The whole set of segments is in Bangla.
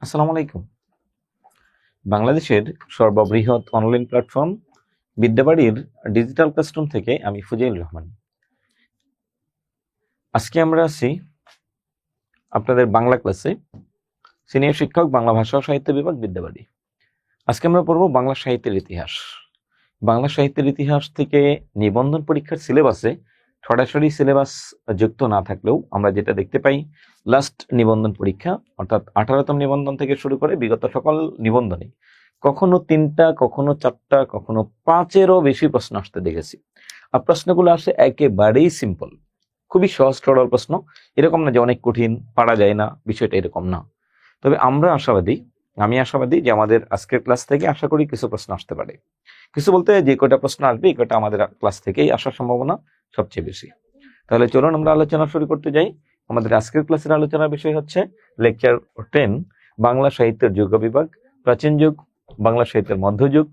আসসালামু আলাইকুম। বাংলাদেশের সর্ববৃহৎ অনলাইন প্ল্যাটফর্ম বিদ্যাবাড়ির ডিজিটাল ক্লাসরুম থেকে আমি ফুজাইল রহমান। আজকে আমরা আছি আপনাদের বাংলা ক্লাসে, সিনিয়র শিক্ষক, বাংলা ভাষা ও সাহিত্য বিভাগ, বিদ্যাবাড়ি। আজকে আমরা পড়ব বাংলা সাহিত্যের ইতিহাস। বাংলা সাহিত্যের ইতিহাস থেকে নিবন্ধন পরীক্ষার সিলেবাসে সরাসরি সিলেবাস যুক্ত না থাকলেও আমরা যেটা দেখতে পাই, লাস্ট নিবন্ধন পরীক্ষা অর্থাৎ 18তম নিবন্ধন থেকে শুরু করে বিগত সকল নিবন্ধনে কখনো 3টা, কখনো 4টা, কখনো 5-এরও বেশি প্রশ্ন আসতে দেখেছি। আর প্রশ্নগুলো আসে একেবারেই সিম্পল, খুবই সহজ সরল প্রশ্ন। এরকম না যে অনেক কঠিন, পারা যায় না, বিষয়টা এরকম না। তবে আমি আশাবাদী যে আমাদের আজকের ক্লাস থেকে আশা করি কিছু প্রশ্ন আসতে পারে। কিছু বলতে যে কয়টা প্রশ্ন আসবে এই কয়টা আমাদের ক্লাস থেকেই আসার সম্ভাবনা সবচেয়ে বেশি। তাহলে চলুন আমরা আলোচনা শুরু করতে যাই। আমাদের আজকের ক্লাসের আলোচনার বিষয় হচ্ছে লেকচার 10, বাংলা সাহিত্যের যুগ বিভাগ, প্রাচীন যুগ, বাংলা সাহিত্যের মধ্যযুগ।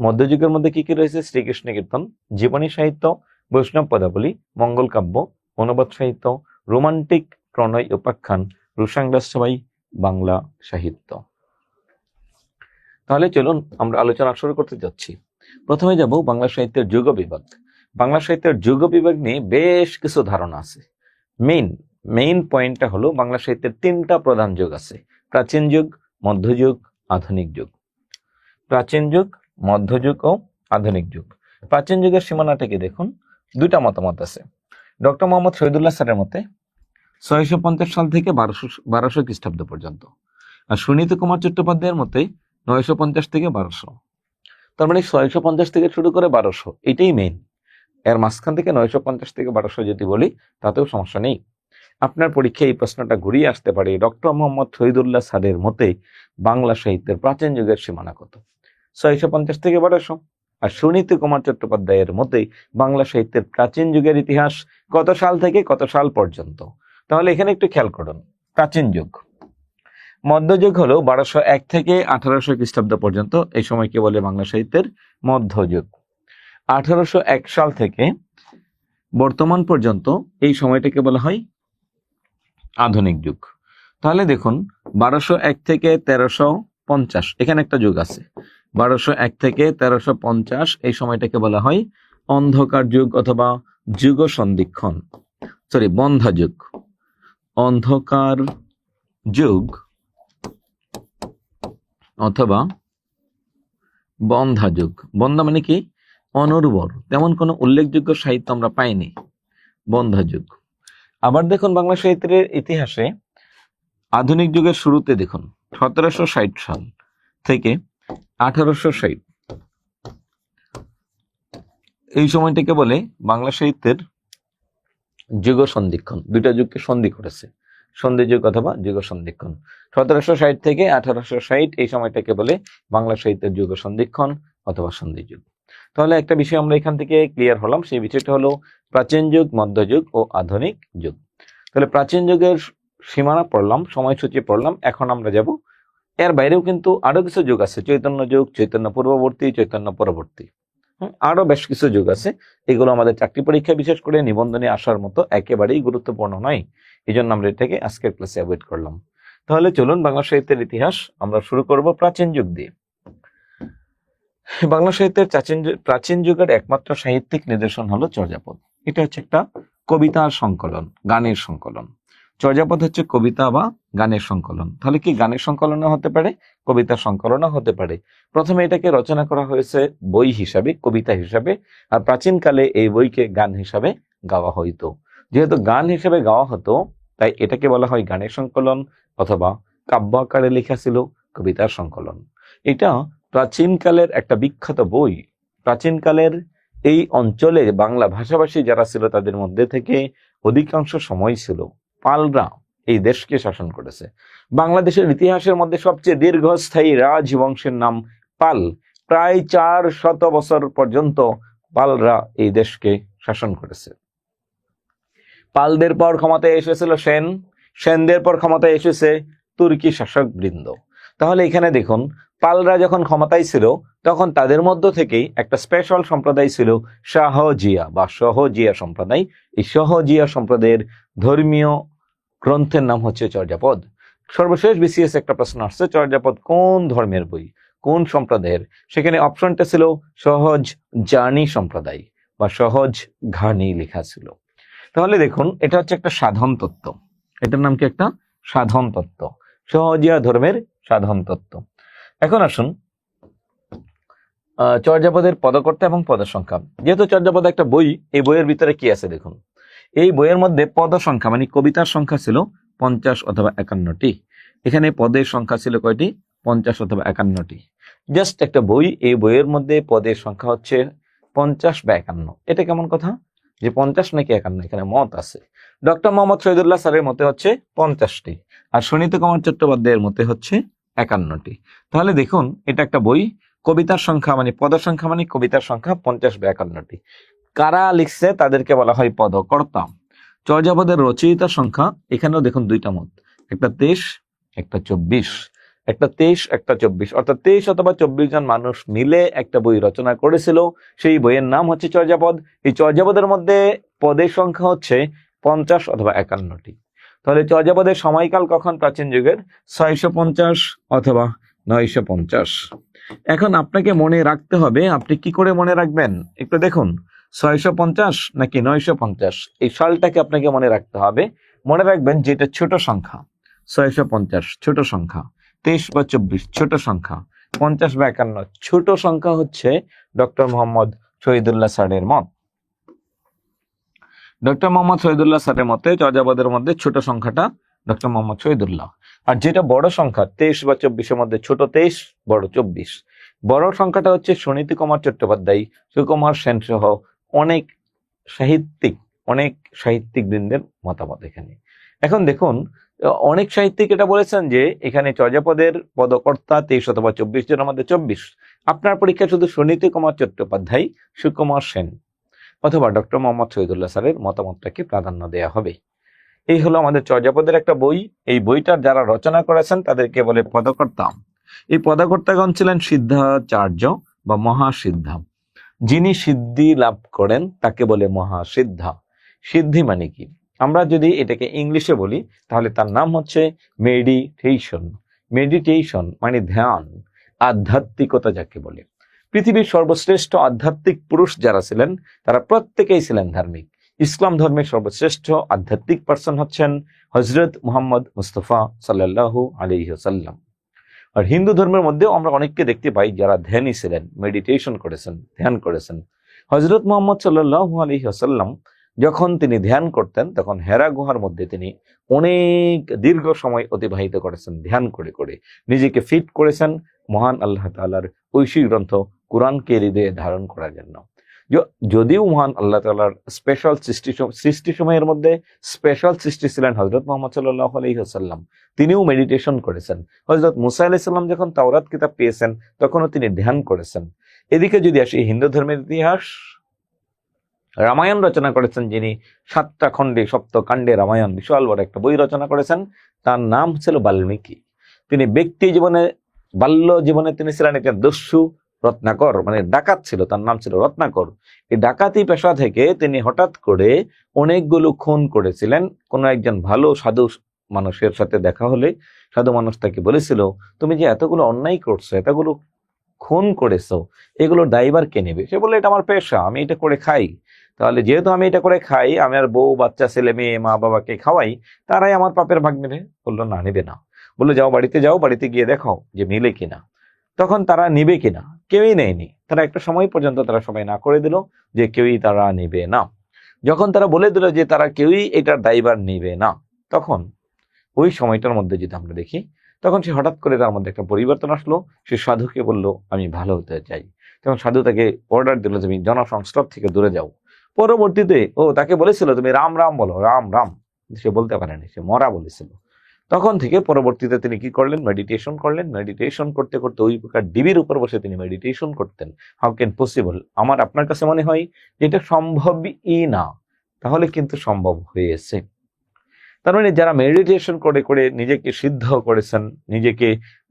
মধ্যযুগের মধ্যে কি কি রয়েছে? শ্রীকৃষ্ণ কীর্তন, জীবনী সাহিত্য, বৈষ্ণব পদাবলী, মঙ্গল কাব্য, অনুবাদ সাহিত্য, রোমান্টিক প্রণয় উপাখ্যান, রুশাং রাজসভাই, বাংলা সাহিত্য। তাহলে চলুন আমরা আলোচনা শুরু করতে যাচ্ছি। প্রথমে যাব বাংলা সাহিত্যের যুগ বিভাগ। বাংলা সাহিত্যের যুগ বিভাগ নিয়ে বেশ কিছু ধারণা আছে। মেইন পয়েন্টটা হলো বাংলা সাহিত্যের 3টা প্রধান যুগ আছে: প্রাচীন যুগ, মধ্যযুগ, আধুনিক যুগ। প্রাচীন যুগ, মধ্যযুগ ও আধুনিক যুগ। প্রাচীন যুগের সীমানাটাকে দেখুন, 2টা মতামত আছে। ডক্টর মোহাম্মদ শহীদুল্লাহ স্যারের মতে 650 সাল থেকে 1200 খ্রিস্টাব্দ পর্যন্ত, আর সুনীত কুমার চট্টোপাধ্যায়ের মতে 950 থেকে 1200। তার মানে 650 থেকে শুরু করে 1200, এটাই মেইন। এর মাঝখান থেকে 950 থেকে 1200 যদি বলি তাতেও সমস্যা নেই। আপনার পরীক্ষায় এই প্রশ্নটা ঘুরিয়ে আসতে পারে, ডক্টর মোহাম্মদ শহীদুল্লাহ স্যারের মতে বাংলা সাহিত্যের প্রাচীন যুগের সীমানা কত? 650 থেকে 1200। আর সুনীত কুমার চট্টোপাধ্যায়ের মতে বাংলা সাহিত্যের প্রাচীন যুগের ইতিহাস কত সাল থেকে কত সাল পর্যন্ত? তাহলে এখানে একটু খেয়াল করুন। প্রাচীন যুগ, মধ্যযুগ হলো 1201 থেকে 1800 খ্রিস্টাব্দ পর্যন্ত, এই সময়কে বলে বাংলা সাহিত্যের মধ্যযুগ। 1801 সাল থেকে বর্তমান পর্যন্ত এই সময়টাকে বলা হয় আধুনিক যুগ। তাহলে দেখুন, 1201 থেকে 1350 এখানে একটা যুগ আছে। 1201 থেকে 1350 এই সময়টাকে বলা হয় অন্ধকার যুগ অথবা যুগ সন্ধিক্ষণ, বন্ধা যুগ। অন্ধকার যুগ অথবা বন্ধা যুগ। বন্ধা মানে কি? অনুর্বর, তেমন কোনো উল্লেখযোগ্য সাহিত্য আমরা পাইনি, বন্ধা যুগ। আবার দেখুন বাংলা সাহিত্যের ইতিহাসে আধুনিক যুগের শুরুতে দেখুন 1760 সাল থেকে 1860, এই সময়টাকে বলে বাংলা সাহিত্যের যুগ সন্ধিক্ষণ। 2টা যুগকে সন্ধি করেছে, সন্ধি যুগ অথবা যুগ সন্ধিক্ষণ। 1760 থেকে 1860 এই সময়টাকে বলে বাংলা সাহিত্যের যুগ সন্ধিক্ষণ অথবা সন্ধি যুগ। তাহলে একটা বিষয় আমরা এখান থেকে ক্লিয়ার হলাম, সেই বিষয়টা হলো প্রাচীন যুগ, মধ্যযুগ ও আধুনিক যুগ। তাহলে প্রাচীন যুগের সীমানা পড়লাম, সময়সূচি পড়লাম। এখন আমরা যাব, এর বাইরেও কিন্তু আরো কিছু যুগ আছে: চৈতন্য যুগ, চৈতন্য পূর্ববর্তী, চৈতন্য পরবর্তী। আরো বেশ কিছু যুগ আছে। এগুলো আমাদের চাকরি পরীক্ষা, বিশেষ করে নিবন্ধনে আসার মতো একেবারেই গুরুত্বপূর্ণ নয়, এই জন্য আমরা এটাকে আজকের ক্লাসে অ্যাভয়েড করলাম। তাহলে চলুন বাংলা সাহিত্যের ইতিহাস আমরা শুরু করব প্রাচীন যুগ দিয়ে। বাংলা সাহিত্যের প্রাচীন যুগের একমাত্র সাহিত্যিক নিদর্শন হলো চর্যাপদ। এটা হচ্ছে একটা কবিতার সংকলন, গানের সংকলন। চর্যাপদ হচ্ছে কবিতা বা গানের সংকলন। তাহলে কি গানের সংকলনও হতে পারে, কবিতার সংকলনও হতে পারে। প্রথমে এটাকে রচনা করা হয়েছে বই হিসাবে, কবিতা হিসাবে, আর প্রাচীনকালে এই বইকে গান হিসাবে গাওয়া হইতো। যেহেতু গান হিসেবে গাওয়া হতো, তাই এটাকে বলা হয় গানের সংকলন, অথবা কাব্য আকারে লেখা ছিল কবিতার সংকলন। এটা প্রাচীনকালের একটা বিখ্যাত বই। প্রাচীনকালের এই অঞ্চলে বাংলা ভাষাভাষী যারা ছিল তাদের মধ্যে থেকে অধিকাংশ সময় ছিল পালরা এই দেশকে শাসন করেছে। বাংলাদেশের ইতিহাসের মধ্যে সবচেয়ে দীর্ঘস্থায়ী রাজবংশের নাম পাল। প্রায় 400 বছর পর্যন্ত পালরা এই দেশকে শাসন করেছে। পালদের পর ক্ষমতায় এসেছিল সেন, সেনদের পর ক্ষমতায় এসেছে তুর্কি শাসক বৃন্দ। তাহলে এখানে দেখুন, পালরা যখন ক্ষমতায় ছিল তখন তাদের মধ্য থেকেই একটা স্পেশাল সম্প্রদায় ছিল শাহজিয়া বা সহজিয়া সম্প্রদায়। এই সহজিয়া সম্প্রদায়ের ধর্মীয় গ্রন্থের নাম হচ্ছে চর্যাপদ। সর্বশেষ বিসিএস একটা প্রশ্ন আসছে, চর্যাপদ কোন ধর্মের বই, কোন সম্প্রদায়ের? সেখানে অপশনটা ছিল সহজ জানি সম্প্রদায় বা সহজ ঘানি লেখা ছিল। তাহলে দেখুন, এটা হচ্ছে একটা সাধন তত্ত্ব। এটার নাম কি? একটা সাধন তত্ত্ব, সহজিয়া ধর্মের সাধন তত্ত্ব। এখন আসুন চর্যাপদের পদকর্তা এবং পদ সংখ্যা। যেহেতু চর্যাপদ একটা বই, এই বইয়ের ভিতরে কি আছে দেখুন। এই বইয়ের মধ্যে পদ সংখ্যা মানে কবিতার সংখ্যা ছিল 50 অথবা 51টি। এখানে পদের সংখ্যা ছিল কয়টি? 50 অথবা 51টি। জাস্ট একটা বই, এই বইয়ের মধ্যে পদের সংখ্যা হচ্ছে 50 বা 51। এটা কেমন কথা যে 50 নাকি 51? এখানে মত আছে। ডক্টর মোহাম্মদ শহীদুল্লাহ স্যারের মতে হচ্ছে 50টি, আর সুনীত কুমার চট্টোপাধ্যায়ের মতে হচ্ছে 51টি। তাহলে দেখুন, এটা একটা বই, কবিতার সংখ্যা মানে পদ সংখ্যা মানে কবিতার সংখ্যা 50 বা 51টি। কারা লিখছে তাদেরকে বলা হয় পদকর্তা। চর্যাপদের রচয়িতার সংখ্যা, এখানেও দেখুন দুইটা মত, একটা 23, একটা 24। একটা 23, একটা 24, অর্থাৎ 23 অথবা 24 জন মানুষ মিলে একটা বই রচনা করেছিল। সেই বইয়ের নাম হচ্ছে চর্যাপদ। এই চর্যাপদের মধ্যে পদের সংখ্যা হচ্ছে 50 অথবা 51টি। তাহলে চর্যাপদের সময়কাল কখন? প্রাচীন যুগের 650 অথবা 950। এখন আপনাকে মনে রাখতে হবে, আপনি কি করে মনে রাখবেন একটু দেখুন। 650 নাকি 950, এই সালটাকে আপনাকে মনে রাখতে হবে। মনে রাখবেন যে এটা ছোট সংখ্যা, 650 ছোট সংখ্যা, 23 বা 24 ছোট সংখ্যা, 50 বা 51 ছোট সংখ্যা হচ্ছে ডক্টর মোহাম্মদ শহীদুল্লাহ স্যারের মত। ডক্টর মোহাম্মদ শহীদুল্লাহ স্যারের মতে চর্যাপদের মধ্যে ছোট সংখ্যাটা ডক্টর মোহাম্মদ শহীদুল্লাহ। আর যেটা বড় সংখ্যা 23 বা 24-এর মধ্যে ছোট 23, বড় 24। বড় সংখ্যাটা হচ্ছে সুনীতি কুমার চট্টোপাধ্যায়, সুকুমার সেন সহ অনেক সাহিত্যিক বৃন্দের মতামত এখানে। এখন দেখুন, অনেক সাহিত্যিক এটা বলেছেন যে এখানে চর্যাপদের পদকর্তা 23 অথবা 24 জনের মধ্যে 24। আপনার পরীক্ষা শুধু সুনীতি কুমার চট্টোপাধ্যায়, সুকুমার সেন অথবা ডক্টর মোহাম্মদ শহীদুল্লাহ স্যারের মতামতটাকে প্রাধান্য দেওয়া হবে। এই হলো আমাদের চর্যাপদের একটা বই। এই বইটার যারা রচনা করেছেন তাদেরকে বলে পদকর্তা। এই পদকর্তাগণ ছিলেন সিদ্ধাচার্য বা মহাসিদ্ধা। যিনি সিদ্ধি লাভ করেন তাকে বলে মহাসিদ্ধা। সিদ্ধি মানে কি? আমরা যদি এটাকে ইংলিশে বলি তাহলে তার নাম হচ্ছে মেডিটেশন। মেডিটেশন মানে ধ্যান, আধ্যাত্মিকতা যাকে বলে। পৃথিবীর সর্বশ্রেষ্ঠ আধ্যাত্মিক পুরুষ যারা ছিলেন তারা প্রত্যেকেই ছিলেন ধার্মিক। ইসলাম ধর্মের সর্বশ্রেষ্ঠ আধ্যাত্মিক পার্সন হচ্ছেন হযরত মুহাম্মদ মুস্তাফা সাল্লাল্লাহু আলাইহি ওয়াসাল্লাম। আর হিন্দু ধর্মের মধ্যেও আমরা অনেককে দেখতে পাই যারা ধ্যানী ছিলেন, মেডিটেশন করেছেন, ধ্যান করেছেন। হযরত মুহাম্মদ সাল্লাল্লাহু আলাইহি ওয়াসাল্লাম যখন তিনি ধ্যান করতেন তখন হেরা গুহার মধ্যে তিনি অনেক দীর্ঘ সময় অতিবাহিত করেছেন ধ্যান করে করে। নিজেকে ফিট করেছেন মহান আল্লাহ তাআলার ঐশী গ্রন্থ কুরআনকে হৃদয়ে ধারণ করার জন্য। যদিও মহান আল্লাহ তাআলার স্পেশাল সৃষ্টি সময়ের মধ্যে স্পেশাল সৃষ্টি ছিলেন হযরত মুহাম্মদ সাল্লাল্লাহু আলাইহি ওয়াসাল্লাম, তিনিও মেডিটেশন করেছেন। হযরত মুসা আলাইহিস সালাম যখন তাওরাত কিতাব পেয়েছেন তখনও তিনি ধ্যান করেছেন। এদিকে যদি আসি হিন্দু ধর্মের ইতিহাস, রামায়ণ রচনা করেছেন যিনি 7টা খণ্ডে 7 কাণ্ডে রামায়ণ, বিশাল বড় একটা বই রচনা করেছেন। তার নাম ছিল বাল্মীকি। তিনি ব্যক্তি জীবনে, বাল্য জীবনে তিনি ছিলেন একজন দস্যু, রত্নাকর মানে ডাকাত ছিল, তার নাম ছিল রত্নাকর। এই ডাকাতি পেশা থেকে তিনি হঠাৎ করে অনেকগুলো খুন করেছিলেন। কোনো একজন ভালো সাধু মানুষের সাথে দেখা হলে সাধু মানুষ তাকে বলেছিল, তুমি যে এতগুলো অন্যায় করছো, এতগুলো খুন করেছো, এগুলোর দায়ভার কে নেবে? সে বলে, এটা আমার পেশা, আমি এটা করে খাই। তাহলে যেহেতু আমি এটা করে খাই, আমার বউ বাচ্চা ছেলে মেয়ে মা বাবাকে খাওয়াই, তারাই আমার পাপের ভাগ নেবে। বললো না, নেবে না। বললো যাও, বাড়িতে গিয়ে দেখো যে মিলে কিনা। তখন তারা নিবে কিনা, কেউই নেয়নি। তারা একটা সময় পর্যন্ত তারা সবাই না করে দিল যে কেউই তারা নিবে না। যখন তারা বলে দিল যে তারা কেউই এটার দায়ভার নিবে না, তখন ওই সময়টার মধ্যে যদি আমরা দেখি, তখন সে হঠাৎ করে তার মধ্যে একটা পরিবর্তন আসলো। সে সাধুকে বলল, আমি ভালো হতে চাই। তখন সাধু তাকে অর্ডার দিল, তুমি জনসংস্রব থেকে দূরে যাও। পরবর্তীতে তাকে বলেছিল তুমি রাম রাম বলো, রাম রাম। সে বলতে পারেনি, সে মরা বলেছিল। তখন থেকে পরবর্তীতে তিনি কি করলেন? মেডিটেশন করলেন। মেডিটেশন করতে করতে ওই প্রকার ডিবির উপর বসে তিনি মেডিটেশন করতেন। How can possible? আমার আপনার কাছে মনে হয় এটা সম্ভবই না, তাহলে কিন্তু সম্ভব হয়েছে। তার মানে যারা মেডিটেশন করে করে নিজেকে সিদ্ধ করেছেন, নিজেকে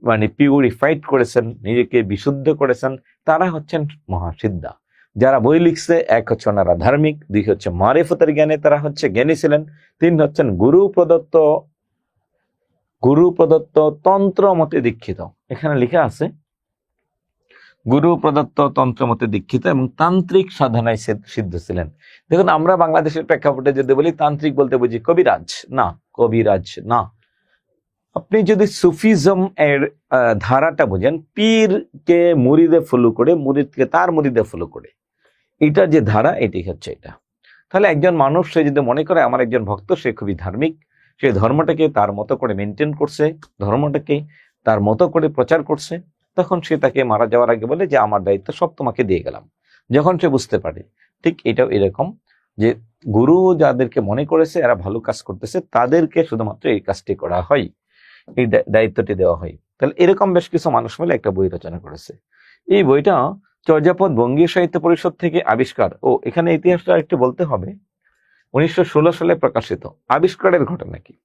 মানে পিউরিফাইড করেছেন, নিজেকে বিশুদ্ধ করেছেন, তারা হচ্ছেন মহাসিদ্ধা। যারা বই লিখছে, 1 হচ্ছে ওনারা ধার্মিক, 2 হচ্ছে মারিফতের জ্ঞানে তারা হচ্ছে জ্ঞানী ছিলেন, 3 হচ্ছেন গুরু প্রদত্ত গুরু প্রদত্ত তন্ত্র মতে দীক্ষিত। এখানে লেখা আছে গুরু প্রদত্ত তন্ত্র মতে দীক্ষিত এবং তান্ত্রিক সাধনায় সিদ্ধ ছিলেন। দেখুন, আমরা বাংলাদেশের প্রেক্ষাপটে যদি বলি তান্ত্রিক বলতে বুঝি কবিরাজ, না, কবিরাজ না। আপনি যদি সুফিজম এর ধারাটা বোঝেন, পীরকে মুরিদে ফলো করে, মুরিদকে তার মুরিদে ফলো করে, এটা যে ধারা, এটি হচ্ছে এটা। তাহলে একজন মানুষ সে যদি মনে করে আমার একজন ভক্ত, সে খুবই ধার্মিক, সে ধর্মটাকে তার মতো করে মেনটেন করছে, ধর্মটাকে তার মতো করে প্রচার করছে, তখন সে তাকে মারা যাওয়ার আগে বলে যে আমার দায়িত্ব সব তোমাকে দিয়ে গেলাম। যখন সে বুঝতে পারে, ঠিক এটাও এরকম যে গুরু যাদেরকে মনে করেছে এরা ভালো কাজ করতেছে, তাদেরকে শুধুমাত্র এই কাজটি করা হয়, এই দায়িত্বটি দেওয়া হয়। তাহলে এরকম বেশ কিছু মানুষ মিলে একটা বই রচনা করেছে। এই বইটা চর্যাপদ বঙ্গীয় সাহিত্য পরিষদ থেকে আবিষ্কার। ও এখানে ইতিহাসটা একটু বলতে হবে, 1916 সালে প্রকাশিত। আবিষ্কারের ঘটনা কি?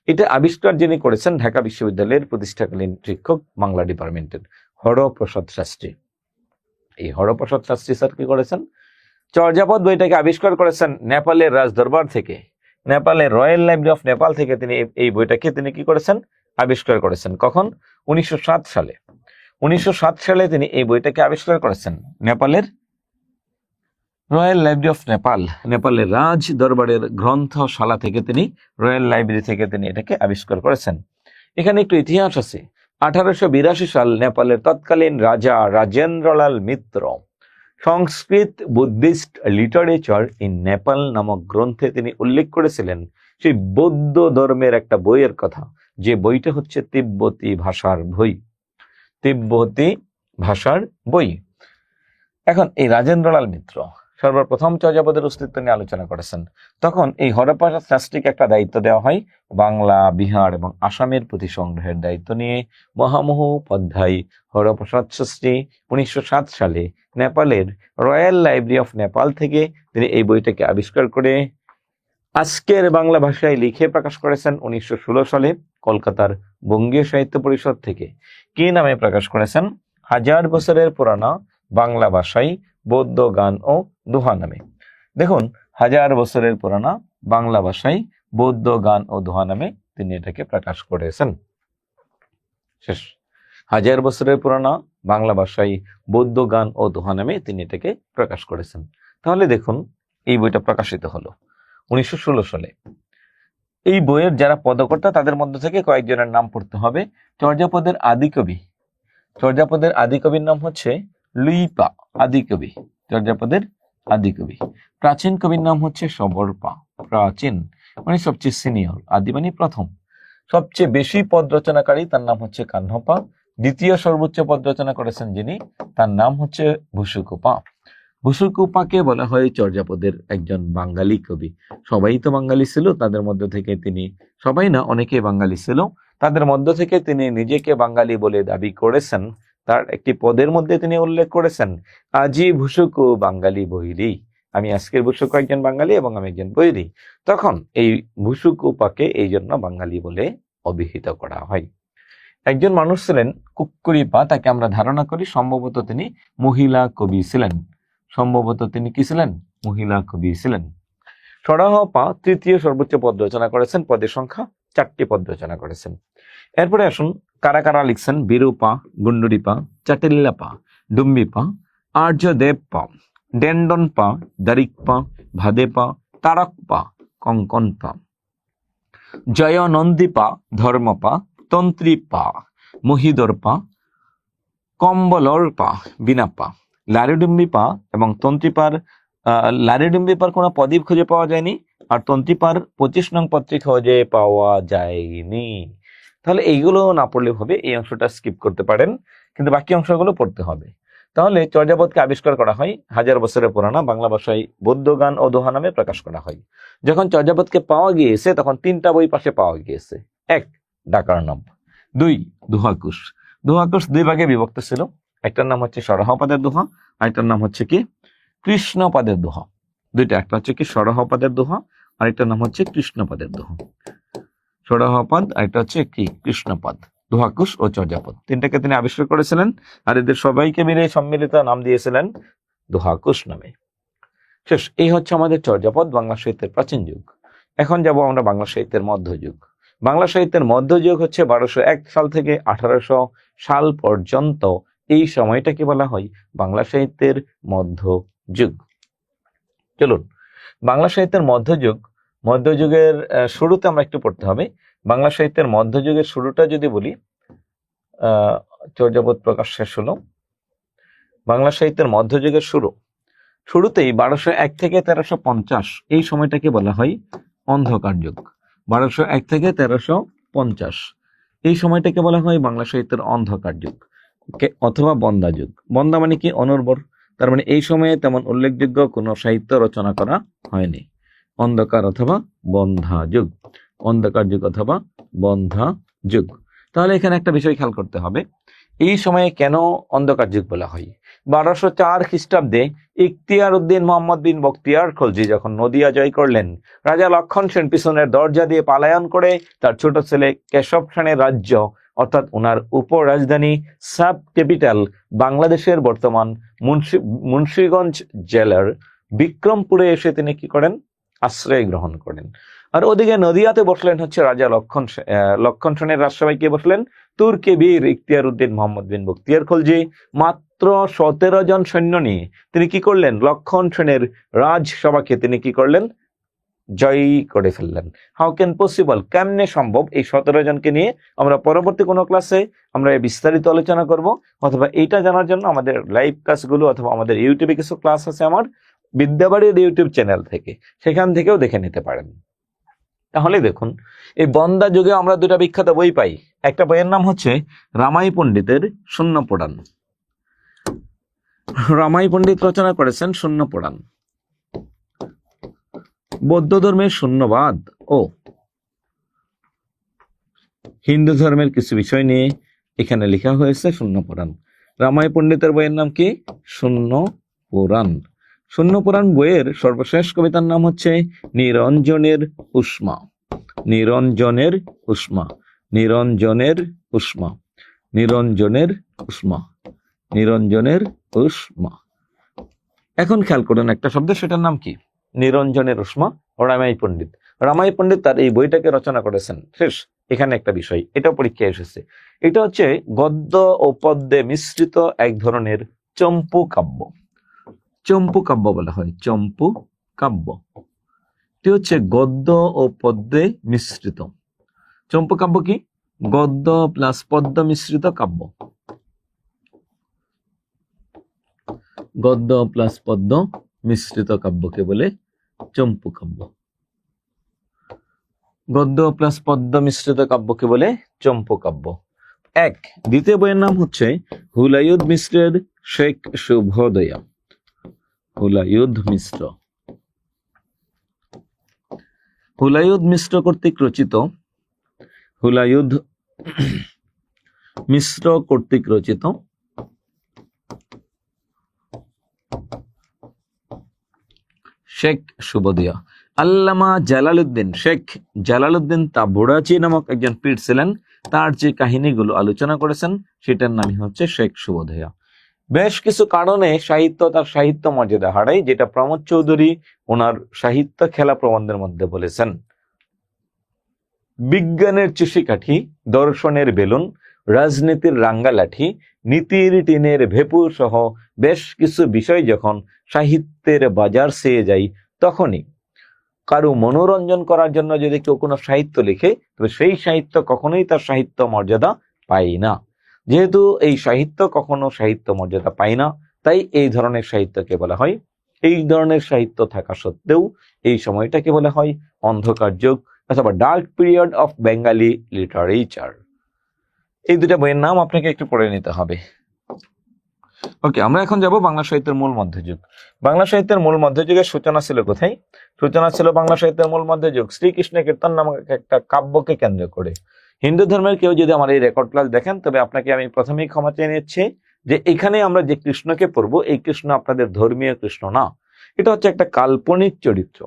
এটা আবিষ্কার যিনি করেছেন ঢাকা বিশ্ববিদ্যালয়ের প্রতিষ্ঠাকালীন শিক্ষক, বাংলা ডিপার্টমেন্টের হরপ্রসাদ শাস্ত্রী। এই হরপ্রসাদ শাস্ত্রী স্যার কি করেছেন? চর্যাপদ বইটাকে আবিষ্কার করেছেন নেপালের রাজদরবার থেকে, নেপালের রয়্যাল লাইব্রেরি অফ নেপাল থেকে তিনি এই বইটাকে তিনি কি করেছেন? আবিষ্কার করেছেন। কখন? 1907 সালে। 1907 সালে তিনি এই বইটাকে আবিষ্কার করেছেন নেপালের রয়্যাল লাইব্রেরি অফ নেপাল, নেপালের রাজ দরবারের গ্রন্থশালা থেকে তিনি, রয়্যাল লাইব্রেরি থেকে তিনি এটাকে আবিষ্কার করেছেন। এখানে একটু ইতিহাস আছে। 1882 সাল নেপালের তৎকালীন রাজা রাজেন্দ্রলাল মিত্র সংস্কৃত বুদ্ধিস্ট লিটারেচার ইন নেপাল নামক গ্রন্থে তিনি উল্লেখ করেছিলেন সেই বৌদ্ধ ধর্মের একটা বইয়ের কথা, যে বইটা হচ্ছে তিব্বতী ভাষার বই, তিব্বতী ভাষার বই। এখন এই রাজেন্দ্রলাল মিত্র সর্বপ্রথম চর্যাপদের অস্তিত্ব নিয়ে আলোচনা করেছেন। তখন এই হরপ্রসাদ শাস্ত্রীকে একটা দায়িত্ব দেওয়া হয়, বাংলা, বিহার এবং আসামের পুঁথি সংগ্রহের দায়িত্ব নিয়ে মহামহোপাধ্যায় হরপ্রসাদ শাস্ত্রী 1907 সালে নেপালের রয়্যাল লাইব্রেরি অফ নেপাল থেকে তিনি এই বইটাকে আবিষ্কার করে আজকের বাংলা ভাষায় লিখে প্রকাশ করেছেন। 1916 সালে কলকাতার বঙ্গীয় সাহিত্য পরিষদ থেকে কি নামে প্রকাশ করেছেন? 1000 বছরের পুরানা বাংলা ভাষায় বৌদ্ধ গান ও দোহা নামে। দেখুন, 1000 বছরের পুরানা বাংলা ভাষায় বৌদ্ধ গান ও দোহা নামে তিনি এটাকে প্রকাশ করেছেন। শেষ। 1000 বছরের পুরানা বাংলা ভাষায় বৌদ্ধ গান ও দোহা নামে তিনি এটাকে প্রকাশ করেছেন। তাহলে দেখুন, এই বইটা প্রকাশিত হলো 1916 সালে। এই বইয়ের যারা পদকর্তা তাদের মধ্যে থেকে কয়েকজনের নাম পড়তে হবে। চর্যাপদের আদিকবি, চর্যাপদের আদিকবির নাম হচ্ছে লুইপা, আদিকবি, চর্যাপদের আদিকবি। প্রাচীন কবির নাম হচ্ছে সবরপা, প্রাচীন মানে সবচেয়ে সিনিয়র, আদি মানে প্রথম। সবচেয়ে বেশি পদ রচনাকারী, তার নাম হচ্ছে কাহ্নপা। দ্বিতীয় সর্বোচ্চ পদ রচনা করেছেন যিনি, তার নাম হচ্ছে ভুসুকুপা। ভুসুকুপাকে বলা হয় চর্যাপদের একজন বাঙালি কবি। সবাই তো বাঙালি ছিল, তাদের মধ্য থেকে তিনি, সবাই না, অনেকে বাঙালি ছিল, তাদের মধ্য থেকে তিনি নিজেকে বাঙালি বলে দাবি করেছেন। তার একটি পদের মধ্যে তিনি উল্লেখ করেছেন, আজি ভুসুকু বাঙালি বৈরী, আমি আজকের ভুসুকু একজন বাঙালি এবং আমি একজন বৈরী। তখন এই ভুসুকুপাকে এই জন্য বাঙালি বলে অভিহিত করা হয়। একজন মানুষ ছিলেন কুক্কুরিপা, তাকে আমরা ধারণা করি সম্ভবত তিনি মহিলা কবি ছিলেন, সম্ভবত তিনি কি ছিলেন? মহিলা কবি ছিলেন। সরাহপা তৃতীয় সর্বোচ্চ পদ রচনা করেছেন, পদের সংখ্যা 4টি পদ রচনা করেছেন। এরপরে আসুন কারা কারা লিখছেন। বিরূপা, গুন্ডুরিপা, চাটিল্লাপা, ডুম্বিপা, আর্যদেবপা, ডেন্ডনপা, দারিকপা, ভাদেপা, তারকপা, কঙ্কনপা, জয়নন্দীপা, ধর্মপা, তন্ত্রীপা, মহিদর্পা, কম্বলরপা, বিনাপা, লারিডুম্বিপা এবং তন্ত্রীপার লারিডুম্বিপার কোনো পদই খুঁজে পাওয়া যায়নি, আর তন্ত্রীপার 25 নং পত্রে খুঁজে পাওয়া যায়নি। তাহলে এইগুলো না পড়লে হবে, এই অংশটা স্কিপ করতে পারেন, কিন্তু বাকি অংশগুলো পড়তে হবে। তাহলে চর্যাপদকে আবিষ্কার করা হয় 1000 বছরের পুরানা বাংলা ভাষায় বৌদ্ধ গান ও দোহা নামে প্রকাশ করা হয়। যখন চর্যাপদকে পাওয়া গিয়েছে তখন 3টা বই পাশে পাওয়া গিয়েছে। 1 ডাকার্ণব, 2 দোহাকুশ। দোহাকুশ 2 ভাগে বিভক্ত ছিল, একটার নাম হচ্ছে সরাহপাদের দোহা, আরেকটার নাম হচ্ছে কি কৃষ্ণপাদের দোহা। দুইটা, একটা হচ্ছে কি সরাহপাদের দোহা, আরেকটার নাম হচ্ছে কৃষ্ণপাদের দোহা। সরাহপাদ, আরেকটা হচ্ছে কি কৃষ্ণপাদ। দোহাকুশ ও চর্যাপদ 3টাকে তিনি আবিষ্কার করেছিলেন, আর এদের সবাইকে মিলে সম্মিলিত নাম দিয়েছিলেন দোহাকুশ নামে। শেষ। এই হচ্ছে আমাদের চর্যাপদ, বাংলা সাহিত্যের প্রাচীন যুগ। এখন যাব আমরা বাংলা সাহিত্যের মধ্যযুগ। বাংলা সাহিত্যের মধ্যযুগ হচ্ছে 1201 সাল থেকে 1800 সাল পর্যন্ত। এই সময়টাকে বলা হয় বাংলা সাহিত্যের মধ্যযুগ। চলুন, বাংলা সাহিত্যের মধ্যযুগের শুরুতে আমরা একটু পড়তে হবে। বাংলা সাহিত্যের মধ্যযুগের শুরুটা যদি বলি, চর্যাপদ প্রকাশ শেষ হলো। বাংলা সাহিত্যের মধ্যযুগের শুরুতেই 1201 থেকে 1350 এই সময়টাকে বলা হয় অন্ধকার যুগ। 1201 থেকে 1350 এই সময়টাকে বলা হয় বাংলা সাহিত্যের অন্ধকার যুগ অথবা বন্দা যুগ। বন্দা মানে কি? অনুর্বর। তার মানে এই সময়ে তেমন উল্লেখযোগ্য কোনো সাহিত্য রচনা করা হয়নি। অন্ধকার অথবা বন্ধা যুগ, অন্ধকার যুগ অথবা বন্ধা যুগ। তাহলে এখানে একটা বিষয় খেয়াল করতে হবে, এই সময়ে কেন অন্ধকার যুগ বলা হয়? 1204 খ্রিস্টাব্দে ইখতিয়ার উদ্দিন মোহাম্মদ বিন বখতিয়ার খলজি যখন নদিয়া জয় করলেন, রাজা লক্ষণ সেন পিছনের দরজা দিয়ে পালায়ন করে তার ছোট ছেলে কেশব খানের রাজ্য অর্থাৎ ওনার উপরাজধানী সাব ক্যাপিটাল বাংলাদেশের বর্তমান মুন্সিগঞ্জ জেলার বিক্রমপুরে এসে তিনি কি করেন? আশ্রয় গ্রহণ করেন। আর ওদিকে নদিয়াতে বসলেন হচ্ছে রাজা লক্ষণ সেনের রাজসভায় কে বসলেন? তুর্কি বীর ইখতিয়ার উদ্দিন মোহাম্মদ বিন বখতিয়ার খলজি মাত্র 17 জন সৈন্য নিয়ে তিনি কি করলেন? লক্ষণ সেনের রাজসভাকে তিনি কি করলেন? জয়ী করে ফেললেন। How can possible? কেমনে সম্ভব? এই 17 জনকে নিয়ে আমরা পরবর্তী কোনো ক্লাসে আমরা বিস্তারিত আলোচনা করব, অথবা এইটা জানার জন্য আমাদের লাইভ ক্লাসগুলো অথবা আমাদের ইউটিউবে কিছু ক্লাস আছে আমার বিদ্যাবাড়ির ইউটিউব চ্যানেল থেকে, সেখান থেকেও দেখে নিতে পারেন। তাহলে দেখুন, এই বন্দা যুগে আমরা দুটা বিখ্যাত বই পাই। একটা বইয়ের নাম হচ্ছে রামাই পণ্ডিতের শূন্য পুরাণ। রামাই পণ্ডিত রচনা করেছেন শূন্য পুরাণ। বৌদ্ধ ধর্মের শূন্যবাদ ও হিন্দু ধর্মের কিছু বিষয় নিয়ে এখানে লেখা হয়েছে শূন্য পুরাণ। রামাই পণ্ডিতের বইয়ের নাম কি? শূন্য পুরাণ। শূন্য পুরাণ বইয়ের সর্বশেষ কবিতার নাম হচ্ছে নিরঞ্জনের উষ্মা। নিরঞ্জনের উষ্মা, নিরঞ্জনের উষ্মা, নিরঞ্জনের উষ্মা, নিরঞ্জনের উষ্মা। এখন খেয়াল করুন একটা শব্দ, সেটার নাম কি? নিরঞ্জনের উষ্মা। রামাই পণ্ডিত, রামাই পণ্ডিত তার এই বইটাকে রচনা করেছেন। শেষ। এখানে একটা বিষয়, এটা পরীক্ষায় এসেছে। এটা হচ্ছে গদ্য ও পদ্যে মিশ্রিত এক ধরনের চম্পু কাব্য। চম্পু কাব্য বলা হয়, চম্পু কাব্য। এটি হচ্ছে গদ্য ও পদ্যে মিশ্রিত। চম্পু কাব্য কি? গদ্য প্লাস পদ্য মিশ্রিত কাব্য। গদ্য প্লাস পদ্য মিশ্রিত কাব্যকে বলে চম্পু কাব্য। গদ্য প্লাস পদ্য মিশ্রিত কাব্যকে বলে চম্পু কাব্য। এক। দ্বিতীয় বইয়ের নাম হচ্ছে হুলায়ুদ মিশ্রের শেখ শুভোদয়া। হুলায়ুদ মিশ্র, হুলায়ুদ মিশ্র কর্তৃক রচিত, হুলায়ুদ মিশ্র কর্তৃক রচিত শেখ শুভোদয়া। আল্লামা জালালউদ্দিন, শেখ জালালউদ্দিন তাবুরাচি নামক একজন পীর ছিলেন, তার যে কাহিনীগুলো আলোচনা করেছেন সেটার নামই হচ্ছে শেখ শুভোদয়া। বেশ কিছু কারণে সাহিত্য তার সাহিত্য মর্যাদা হারায়, যেটা প্রমোদ চৌধুরী ওনার সাহিত্য খেলা প্রবন্ধের মধ্যে বলেছেন। বিজ্ঞানের চুষিকাঠি, দর্শনের বেলুন, রাজনীতির রাঙ্গালাঠি, নীতির টিনের ভেপু সহ বেশ কিছু বিষয় যখন সাহিত্যের বাজার চেয়ে যায়, তখনই কারো মনোরঞ্জন করার জন্য যদি কেউ কোনো সাহিত্য লিখে, তবে সেই সাহিত্য কখনোই তার সাহিত্য মর্যাদা পায় না। যেহেতু এই সাহিত্য কখনো সাহিত্য মর্যাদা পায় না, তাই এই ধরনের সাহিত্যকে বলা হয়, এই ধরনের সাহিত্য থাকা সত্ত্বেও এই সময়টাকে বলা হয় অন্ধকার যুগ অথবা dark period of Bengali literature. এই দুটা বইয়ের নাম আপনাকে একটু পড়ে নিতে হবে। ওকে, আমরা এখন যাব বাংলা সাহিত্যের মূল মধ্যযুগ। বাংলা সাহিত্যের মূল মধ্যযুগের সূচনা ছিল কোথায়? সূচনা ছিল বাংলা সাহিত্যের মূল মধ্যযুগ শ্রীকৃষ্ণ কীর্তন নামক একটা কাব্যকে কেন্দ্র করে। হিন্দু ধর্মের কেউ যদি আমার এই রেকর্ড ক্লাস দেখেন, তবে আপনাকে আমি প্রথমেই ক্ষমা চেয়ে নিচ্ছি যে এখানে আমরা যে কৃষ্ণকে পড়বো, এই কৃষ্ণ আপনাদের ধর্মীয় কৃষ্ণ না, এটা হচ্ছে একটা কাল্পনিক চরিত্র।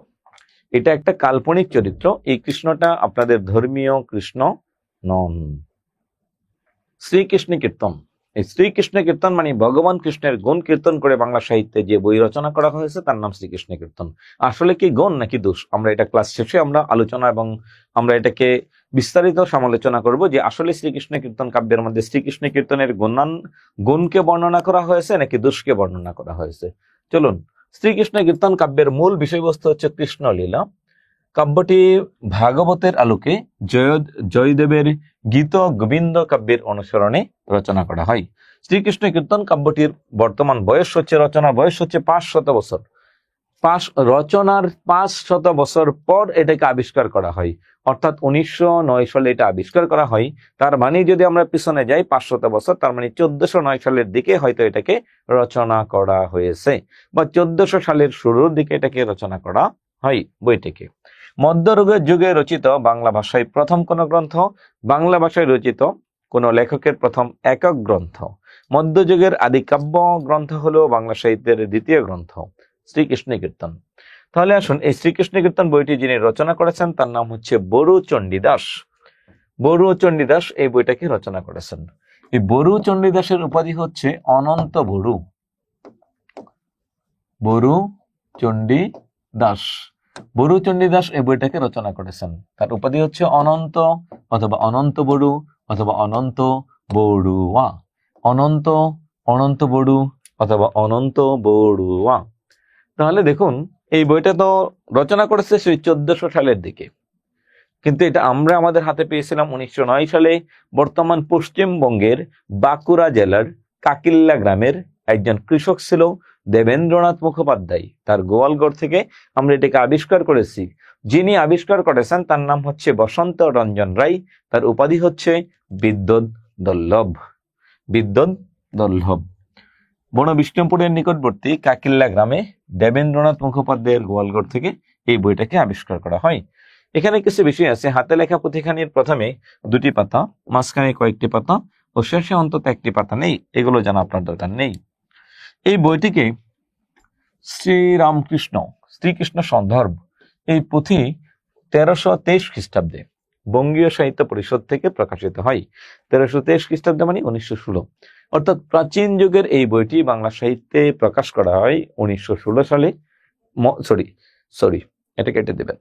এটা একটা কাল্পনিক চরিত্র। এই কৃষ্ণটা আপনাদের ধর্মীয় কৃষ্ণ নন। শ্রীকৃষ্ণ কীর্তন এই শ্রীকৃষ্ণ কীর্তন মানে ভগবান কৃষ্ণের গুণ কীর্তন করে বাংলা সাহিত্যে যে বই রচনা করা হয়েছে তার নাম শ্রীকৃষ্ণ কীর্তন। আসলে কি গুণ নাকি দোষ, আমরা এটা ক্লাস শেষে আমরা আলোচনা এবং আমরা এটাকে বিস্তারিত সমালোচনা করব যে আসলে শ্রীকৃষ্ণ কীর্তন কাব্যের মধ্যে শ্রীকৃষ্ণ কীর্তনের গুণকে বর্ণনা করা হয়েছে নাকি দোষকে বর্ণনা করা হয়েছে। চলুন, শ্রীকৃষ্ণ কীর্তন কাব্যের মূল বিষয়বস্তু হচ্ছে কৃষ্ণ লীলা। কাব্যটি ভাগবতের আলোকে জয়দেবের গীত গোবিন্দ কাব্যের অনুসরণে রচনা করা হয়। শ্রীকৃষ্ণ কীর্তন কাব্যটির বর্তমান বয়স হচ্ছে, রচনার বয়স হচ্ছে 500 বছর। রচনার 500 বছর পর এটাকে আবিষ্কার করা হয়, অর্থাৎ 1909 সালে এটা আবিষ্কার করা হয়। তার মানে যদি আমরা পিছনে যাই 500 বছর, তার মানে 1409 সালের দিকে হয়তো এটাকে রচনা করা হয়েছে, বা 1400 সালের শুরুর দিকে এটাকে রচনা করা হয় বইটিকে। মধ্যযুগে রচিত বাংলা ভাষায় প্রথম কোন গ্রন্থ, বাংলা ভাষায় রচিত কোন লেখকের প্রথম একক গ্রন্থ। মধ্যযুগের আদি কাব্য গ্রন্থ হলো বাংলা সাহিত্যের দ্বিতীয় গ্রন্থ শ্রীকৃষ্ণ কীর্তন। তাহলে আসুন, এই শ্রীকৃষ্ণ কীর্তন বইটি যিনি রচনা করেছেন তার নাম হচ্ছে বড়ু চণ্ডীদাস। বড়ু চণ্ডীদাস এই বইটাকে রচনা করেছেন। এই বড়ু চণ্ডীদাসের উপাধি হচ্ছে অনন্ত বড়ু। বড়ু চণ্ডীদাস, বড়ু চণ্ডীদাস এই বইটাকে রচনা করেছেন। তার উপাধি হচ্ছে অনন্ত অথবা অনন্ত বড়ু অথবা অনন্ত বড়ুয়া, অনন্ত বড়ু অথবা অনন্ত বড়ুয়া। তাহলে দেখুন, এই বইটা তো রচনা করেছে সেই 1400 সালের দিকে, কিন্তু এটা আমরা আমাদের হাতে পেয়েছিলাম 1909 সালে। বর্তমান পশ্চিমবঙ্গের বাঁকুড়া জেলার কাকিল্লা গ্রামের একজন কৃষক ছিল দেবেন্দ্রনাথ মুখোপাধ্যায়, তার গোয়ালগড় থেকে আমরা এটাকে আবিষ্কার করেছি। যিনি আবিষ্কার করেছেন তার নাম হচ্ছে বসন্ত রঞ্জন রায়, তার উপাধি হচ্ছে বিদ্যুৎ দল্লভ। বিদ্যুৎ দল্লভ বন বিষ্ণুপুরের নিকটবর্তী কাকিল্লা গ্রামে দেবেন্দ্রনাথ মুখোপাধ্যায়ের গোয়ালগড় থেকে এই বইটাকে আবিষ্কার করা হয়। এখানে কিছু বিষয় আছে। হাতে লেখা পুঁথিখানির প্রথমে 2টি পাতা, মাঝখানে কয়েকটি পাতা ও শেষে অন্তত 1টি পাতা নেই, এগুলো জানা আপনার দরকার নেই। এই বইটিকে শ্রীকৃষ্ণ সন্দর্ভ এই পুঁথি 1323 খ্রিস্টাব্দে বঙ্গীয় সাহিত্য পরিষদ থেকে প্রকাশিত হয়। 1323 খ্রিস্টাব্দে মানে 1916, অর্থাৎ প্রাচীন যুগের এই বইটি বাংলা সাহিত্যে প্রকাশ করা হয় 1916 সালে। এটা কেটে দেবেন।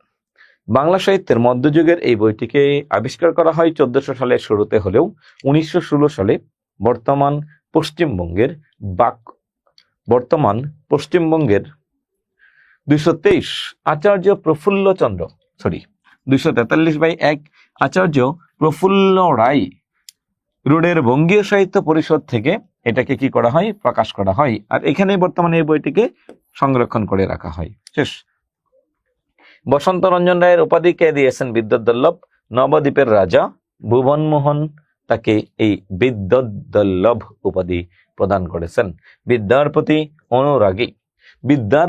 বাংলা সাহিত্যের মধ্যযুগের এই বইটিকে আবিষ্কার করা হয় 1400 সালের শুরুতে হলেও 1916 সালে বর্তমান পশ্চিমবঙ্গের 223 আচার্য প্রফুল্লচন্দ্র 243/1 আচার্য প্রফুল্ল রায় রোডের বঙ্গীয় সাহিত্য পরিষদ থেকে এটাকে কি করা হয়, প্রকাশ করা হয়। আর এখানে বর্তমানে এই বইটিকে সংরক্ষণ করে রাখা হয়। শেষ। বসন্ত রঞ্জন রায়ের উপাধি কে দিয়েছেন? বিদ্যুৎ দল্লভ। নবদ্বীপের রাজা ভুবনমোহন তাকে এই বিদ্যুৎ দল্লভ উপাধি প্রদান করেছেন। বিদ্যার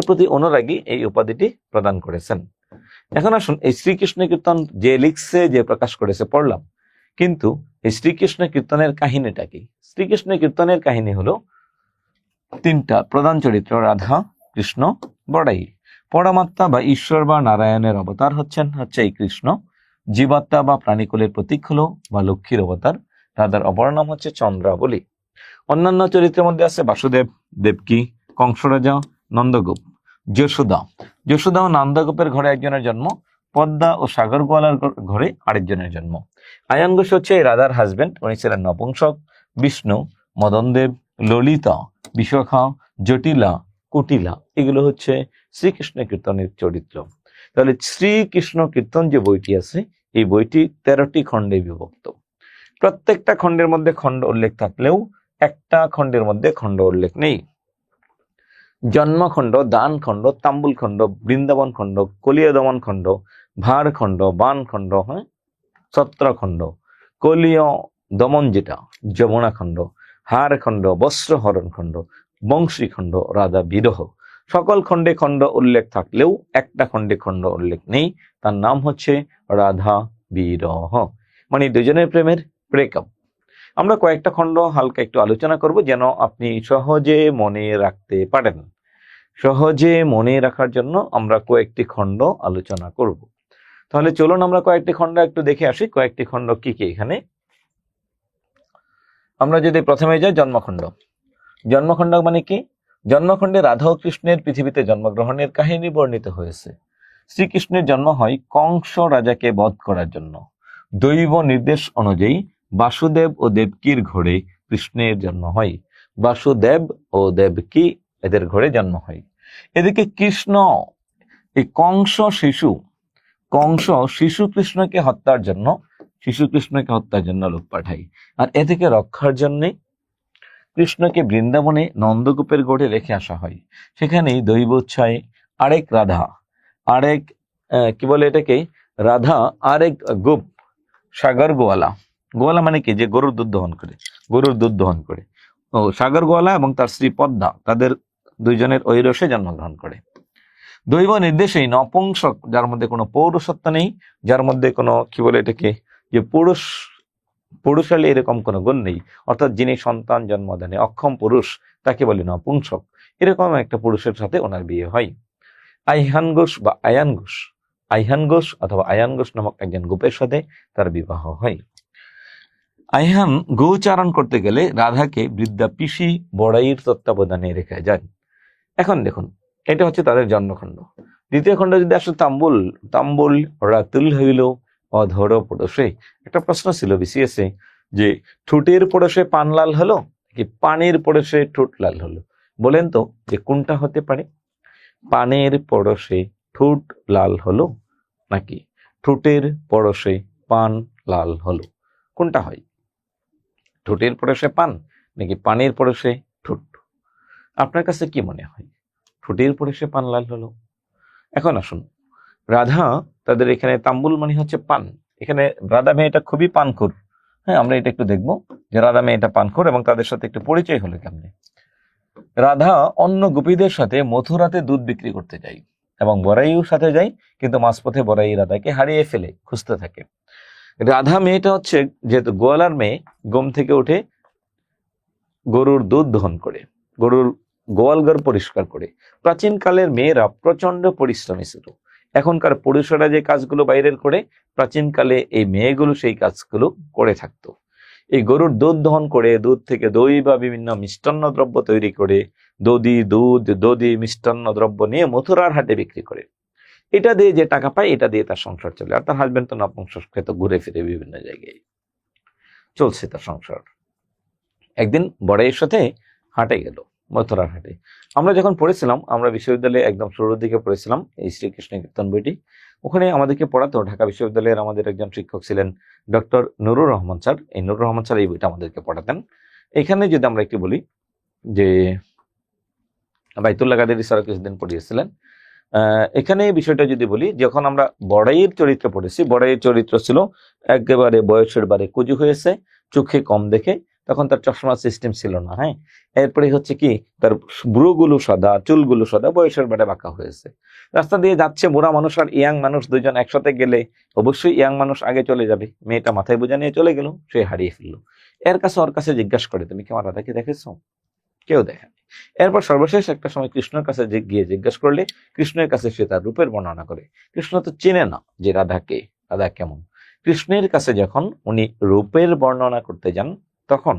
প্রতি অনুরাগী এই উপাধিটি প্রদান করেছেন। এখন আসুন, এই শ্রীকৃষ্ণ কীর্তন যে লিখছে, যে প্রকাশ করেছে পড়লাম, কিন্তু এই শ্রীকৃষ্ণ কীর্তনের কাহিনীটা কি? শ্রীকৃষ্ণ কীর্তনের কাহিনী হলো 3টা প্রধান চরিত্র, রাধা, কৃষ্ণ, বড়াই। পরমাত্মা বা ঈশ্বর বা নারায়ণের অবতার হচ্ছে এই কৃষ্ণ। জীবাত্মা বা প্রাণীকুলের প্রতীক হলো বা লক্ষ্মীর অবতার। রাধার অপর নাম হচ্ছে চন্দ্রাবলী। অন্যান্য চরিত্রের মধ্যে আছে বাসুদেব, দেবকী, কংসরাজা, নন্দগোপ, যশোদা ও নন্দগোপের ঘরে একজনের জন্ম, পদ্মা ও সাগর গোয়ালার ঘরে আরেকজনের জন্ম। আয়ান ঘোষ হচ্ছে রাধার হাজবেন্ড, উনি ছিলেন নপুংসক। বিষ্ণু, মদনদেব, ললিতা, বিশাখা, জটিলা, কুটিলা, এগুলো হচ্ছে শ্রীকৃষ্ণ কীর্তনের চরিত্র। তাহলে শ্রীকৃষ্ণ কীর্তন যে বইটি আছে, এই বইটি 13টি খণ্ডে বিভক্ত। প্রত্যেকটা খণ্ডের মধ্যে খণ্ড উল্লেখ থাকলেও একটা খণ্ডের মধ্যে খণ্ড উল্লেখ নেই। জন্মখণ্ড, দান খণ্ড, তাম্বুল খণ্ড, বৃন্দাবন খণ্ড, কলিয়া দমন খণ্ড, ভার খণ্ড, বান খণ্ড, ছত্রখণ্ড, কলিয় দমন যেটা যমুনা খণ্ড, হার খণ্ড, বস্ত্রহরণ খণ্ড, বংশী খণ্ড, রাধা বিরহ। সকল খণ্ডে খণ্ড উল্লেখ থাকলেও একটা খণ্ডে খণ্ড উল্লেখ নেই, তার নাম হচ্ছে রাধা বিরহ, মানে দুজনের প্রেমের ব্রেকআপ। আমরা কয়েকটা খণ্ড হালকা একটু আলোচনা করব, যেন আপনি সহজে মনে রাখতে পারেন। সহজে মনে রাখার জন্য আমরা কয়েকটি খণ্ড আলোচনা করব। তাহলে চলুন আমরা কয়েকটি খণ্ড একটু দেখে আসি। কয়েকটি খণ্ড কি কি? এখানে আমরা যদি প্রথমে যাই জন্মখণ্ড। জন্মখণ্ড মানে কি? জন্মখণ্ডে রাধা ও কৃষ্ণের পৃথিবীতে জন্মগ্রহণের কাহিনী বর্ণিত হয়েছে। শ্রীকৃষ্ণের জন্ম হয় কংস রাজাকে বধ করার জন্য। দৈব নির্দেশ অনুযায়ী বাসুদেব ও দেবকীর ঘরে কৃষ্ণের জন্ম হয়। বাসুদেব ও দেবকী এদের ঘরে জন্ম হয়। এদিকে কৃষ্ণ, এই কংস শিশু কৃষ্ণকে হত্যার জন্য লোক পাঠায়। আর এ থেকে রক্ষার জন্যে কৃষ্ণকে বৃন্দাবনে নন্দগোপের গড়ে রেখে আসা হয়। সেখানেই দৈবোচ্ছায় আরেক রাধা, কি বলে এটাকে, রাধা আরেক গোপ, সাগর গোয়ালা মানে কি, যে গরুর দুধ দহন করে ও সাগর গোয়ালা এবং তার স্ত্রী পদ্মা, তাদের দুইজনের ঐরসে জন্মগ্রহণ করে। দৈব নির্দেশেই নপুংসক, যার মধ্যে কোনো পৌরুষত্ব নেই, যার মধ্যে কোনো, কি বলে এটাকে, যে পুরুষালী এরকম কোনো গুণ নেই, অর্থাৎ যিনি সন্তান জন্মদানে অক্ষম পুরুষ, তাকে বলি নপুংসক। এরকম একটা পুরুষের সাথে ওনার বিয়ে হয়। আইহান ঘোষ অথবা আয়ান ঘোষ নামক একজন গোপের সাথে তার বিবাহ হয়। আইহান গোচারণ করতে গেলে রাধাকে বৃদ্ধা পিসি বড়াইয়ের তত্ত্বাবধানে রেখে যান। এখন দেখুন, এটা হচ্ছে তাদের জন্মখণ্ড। দ্বিতীয় খণ্ড যদি আসলে তাম্বুল রাতুল হইল অধর পড়োশে। একটা প্রশ্ন ছিল বিসিএসে, যে ঠোঁটের পড়োশে পান লাল হলো কি পানের পড়োশে ঠোঁট লাল হলো? বলেন তো যে কোনটা হতে পারে? পানের পড়োশে ঠোঁট লাল হলো নাকি ঠোঁটের পড়োশে পান লাল হলো? কোনটা হয়? ঠোঁটের পড়োশে পান নাকি পানের পড়োশে ঠোঁট? আপনার কাছে কি মনে হয়? ঠোঁটের পড়োশে পান লাল হলো। এখন আসুন, রাধা, তাদের এখানে তাম্বুল মানে হচ্ছে পান। এখানে রাধা মেয়েটা খুবই পানখোর। হ্যাঁ, আমরা এটা একটু দেখবো যে রাধা মেয়েটা পানখোর এবং তাদের সাথে একটু পরিচয় হলো কেমনে। রাধা অন্য গোপীদের সাথে মথুরাতে দুধ বিক্রি করতে যায় এবং বড়াইও সাথে যায়, কিন্তু মাঝপথে বড়াই রাধাকে হারিয়ে ফেলে খুঁজতে থাকে। রাধা মেয়েটা হচ্ছে যেহেতু গোয়ালার মেয়ে, ঘুম থেকে উঠে গরুর দুধ দহন করে, গরুর গোয়ালঘর পরিষ্কার করে। প্রাচীন কালের মেয়েরা প্রচন্ড পরিশ্রমী ছিল। এখনকার পুরুষরা যে কাজগুলো বাইরের করে, প্রাচীন কালে এই মেয়েগুলো সেই কাজগুলো করে থাকতো। এই গরুর দুধ দহন করে, দুধ থেকে দই বা বিভিন্ন মিষ্টান্ন দ্রব্য তৈরি করে, দধি মিষ্টান্ন দ্রব্য নিয়ে মথুরার হাটে বিক্রি করে। এটা দিয়ে যে টাকা পায়, এটা দিয়ে তার সংসার চলে। আর তার হাজবেন্ড তো নপুংসক, ঘুরে ফিরে বিভিন্ন জায়গায় চলছে তার সংসার। একদিন বড়াইয়ের সাথে হাটে গেল, মথুরার হাটে। আমরা যখন পড়েছিলাম, আমরা বিশ্ববিদ্যালয়ে একদম শুরুর দিকে পড়েছিলাম এই শ্রীকৃষ্ণ কীর্তন বইটি। ওখানে আমাদেরকে পড়াতো ঢাকা বিশ্ববিদ্যালয়ের আমাদের একজন শিক্ষক ছিলেন ডক্টর নুরুর রহমান স্যার। এই নুরুর রহমান স্যার এই বইটা আমাদেরকে পড়াতেন। এখানে যদি আমরা একটু বলি যে বাইতুল্লাহ কাদের স্যার কিছুদিন পড়িয়েছিলেন। এখানে এই বিষয়টা যদি বলি, যখন আমরা বড়াইয়ের চরিত্র পড়েছি, বড়াইয়ের চরিত্র ছিল একেবারে বয়সের বারে কুজু হয়েছে, চোখে কম দেখে, তখন তার চশমা সিস্টেম ছিল না। হ্যাঁ, এরপরে হচ্ছে কি, তার ব্রুগুলো সাদা, চুলগুলো সাদা, বয়সের বারে বাঁকা হয়েছে। রাস্তা দিয়ে যাচ্ছে বুড়া মানুষ আর ইয়াং মানুষ দুইজন একসাথে গেলে অবশ্যই ইয়াং মানুষ আগে চলে যাবে। মেয়েটা মাথায় বোঝা নিয়ে চলে গেল, সে হারিয়ে ফেললো। ওর কাছে জিজ্ঞাসা করে, তুমি কি আমার রাধাকে দেখেছো? কেউ দেখেনি। এরপর সর্বশেষ একটা সময় কৃষ্ণের কাছে গিয়ে জিজ্ঞাসা করলে কৃষ্ণের কাছে সে তার রূপের বর্ণনা করে। কৃষ্ণ তো চেনে না যে রাধাকে, রাধা কেমন। কৃষ্ণের কাছে যখন উনি রূপের বর্ণনা করতে যান, তখন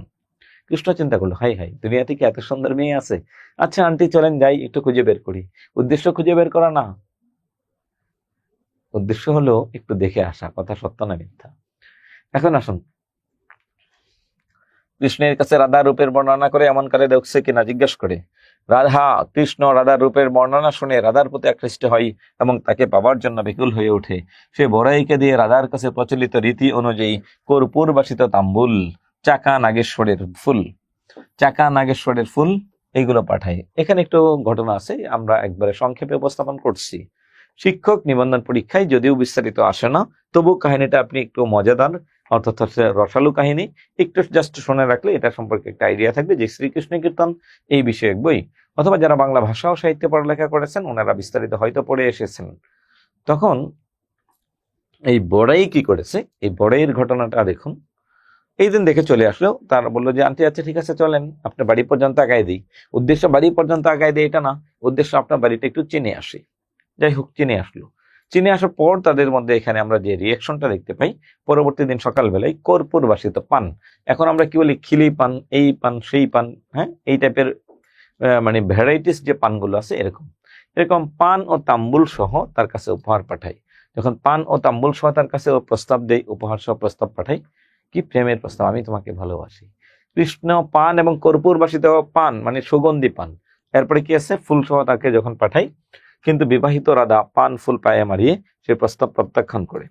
কৃষ্ণ চিন্তা করলো, হাই হাই, দুনিয়াতে কি এত সুন্দর মেয়ে আছে? আচ্ছা আন্টি, চলেন যাই, একটু খুঁজে বের করি। উদ্দেশ্য খুঁজে বের করা না, উদ্দেশ্য হলো একটু দেখে আসা, কথা সত্য না মিথ্যা। এখন আসুন, কৃষ্ণের কাছে রাধার রূপের বর্ণনা করে এমন কালে দেখছে কিনা জিজ্ঞেস করে। কৃষ্ণ রাধার রূপের বর্ণনা শুনে রাধার প্রতি আকৃষ্ট হয় এবং তাকে পাওয়ার জন্য বিকুল হয়ে ওঠে। সে বড়াইকে দিয়ে রাধার কাছে প্রচলিত রীতি অনুযায়ী কর্পূর বাসিত তাম্বুল, চাকা নাগেশ্বরের ফুল এইগুলো পাঠায়। এখানে একটু ঘটনা আছে, আমরা একবারে সংক্ষেপে উপস্থাপন করছি। শিক্ষক নিবন্ধন পরীক্ষায় যদিও বিস্তারিত আসে না, তবু কাহিনীটা আপনি একটু মজাদার, অর্থাৎ রসালু কাহিনী, একটু জাস্ট শুনে রাখলে এটা সম্পর্কে একটা আইডিয়া থাকবে যে শ্রীকৃষ্ণ কীর্তন এই বিষয়ক বই, অথবা যারা বাংলা ভাষা ও সাহিত্য পড়ালেখা করেছেন ওনারা বিস্তারিত হয়তো পড়ে এসেছেন। তখন এই বড়াই কি করেছে, এই বড়াইয়ের ঘটনাটা দেখুন। এই দিন দেখে চলে আসলো, তার বললো যে আন্টি আচ্ছা ঠিক আছে চলেন, আপনার বাড়ি পর্যন্ত আগায় দিই। উদ্দেশ্য বাড়ি পর্যন্ত আগায় দিই এটা না, উদ্দেশ্য আপনার বাড়িটা একটু চিনে আসি। যাই হোক, চিনে আসলো। চীনে আসার পর তাদের মধ্যে এখানে আমরা যে রিয়াকশনটা দেখতে পাই, পরবর্তী দিন সকালবেলায় কর্পূর বাসিত পান, এখন আমরা কি বলি খিলি পান, এই পান সেই পান, হ্যাঁ এই টাইপের মানে ভ্যারাইটিস যে পানগুলো আছে এরকম এরকম পান ও তাম্বুল সহ তার কাছে উপহার পাঠাই। যখন পান ও তাম্বুল সহ তার কাছে ও প্রস্তাব দেই, উপহার সহ প্রস্তাব পাঠাই, কি প্রেমের প্রস্তাব, আমি তোমাকে ভালোবাসি। কৃষ্ণ পান এবং কর্পূর বাসিত পান মানে সুগন্ধি পান, এরপরে কি আছে ফুল সহ তাকে যখন পাঠাই, কিন্তু বিবাহিত রাধা পান ফুল পায়ে মারিয়ে সেই প্রস্তাব প্রত্যাখ্যান করে।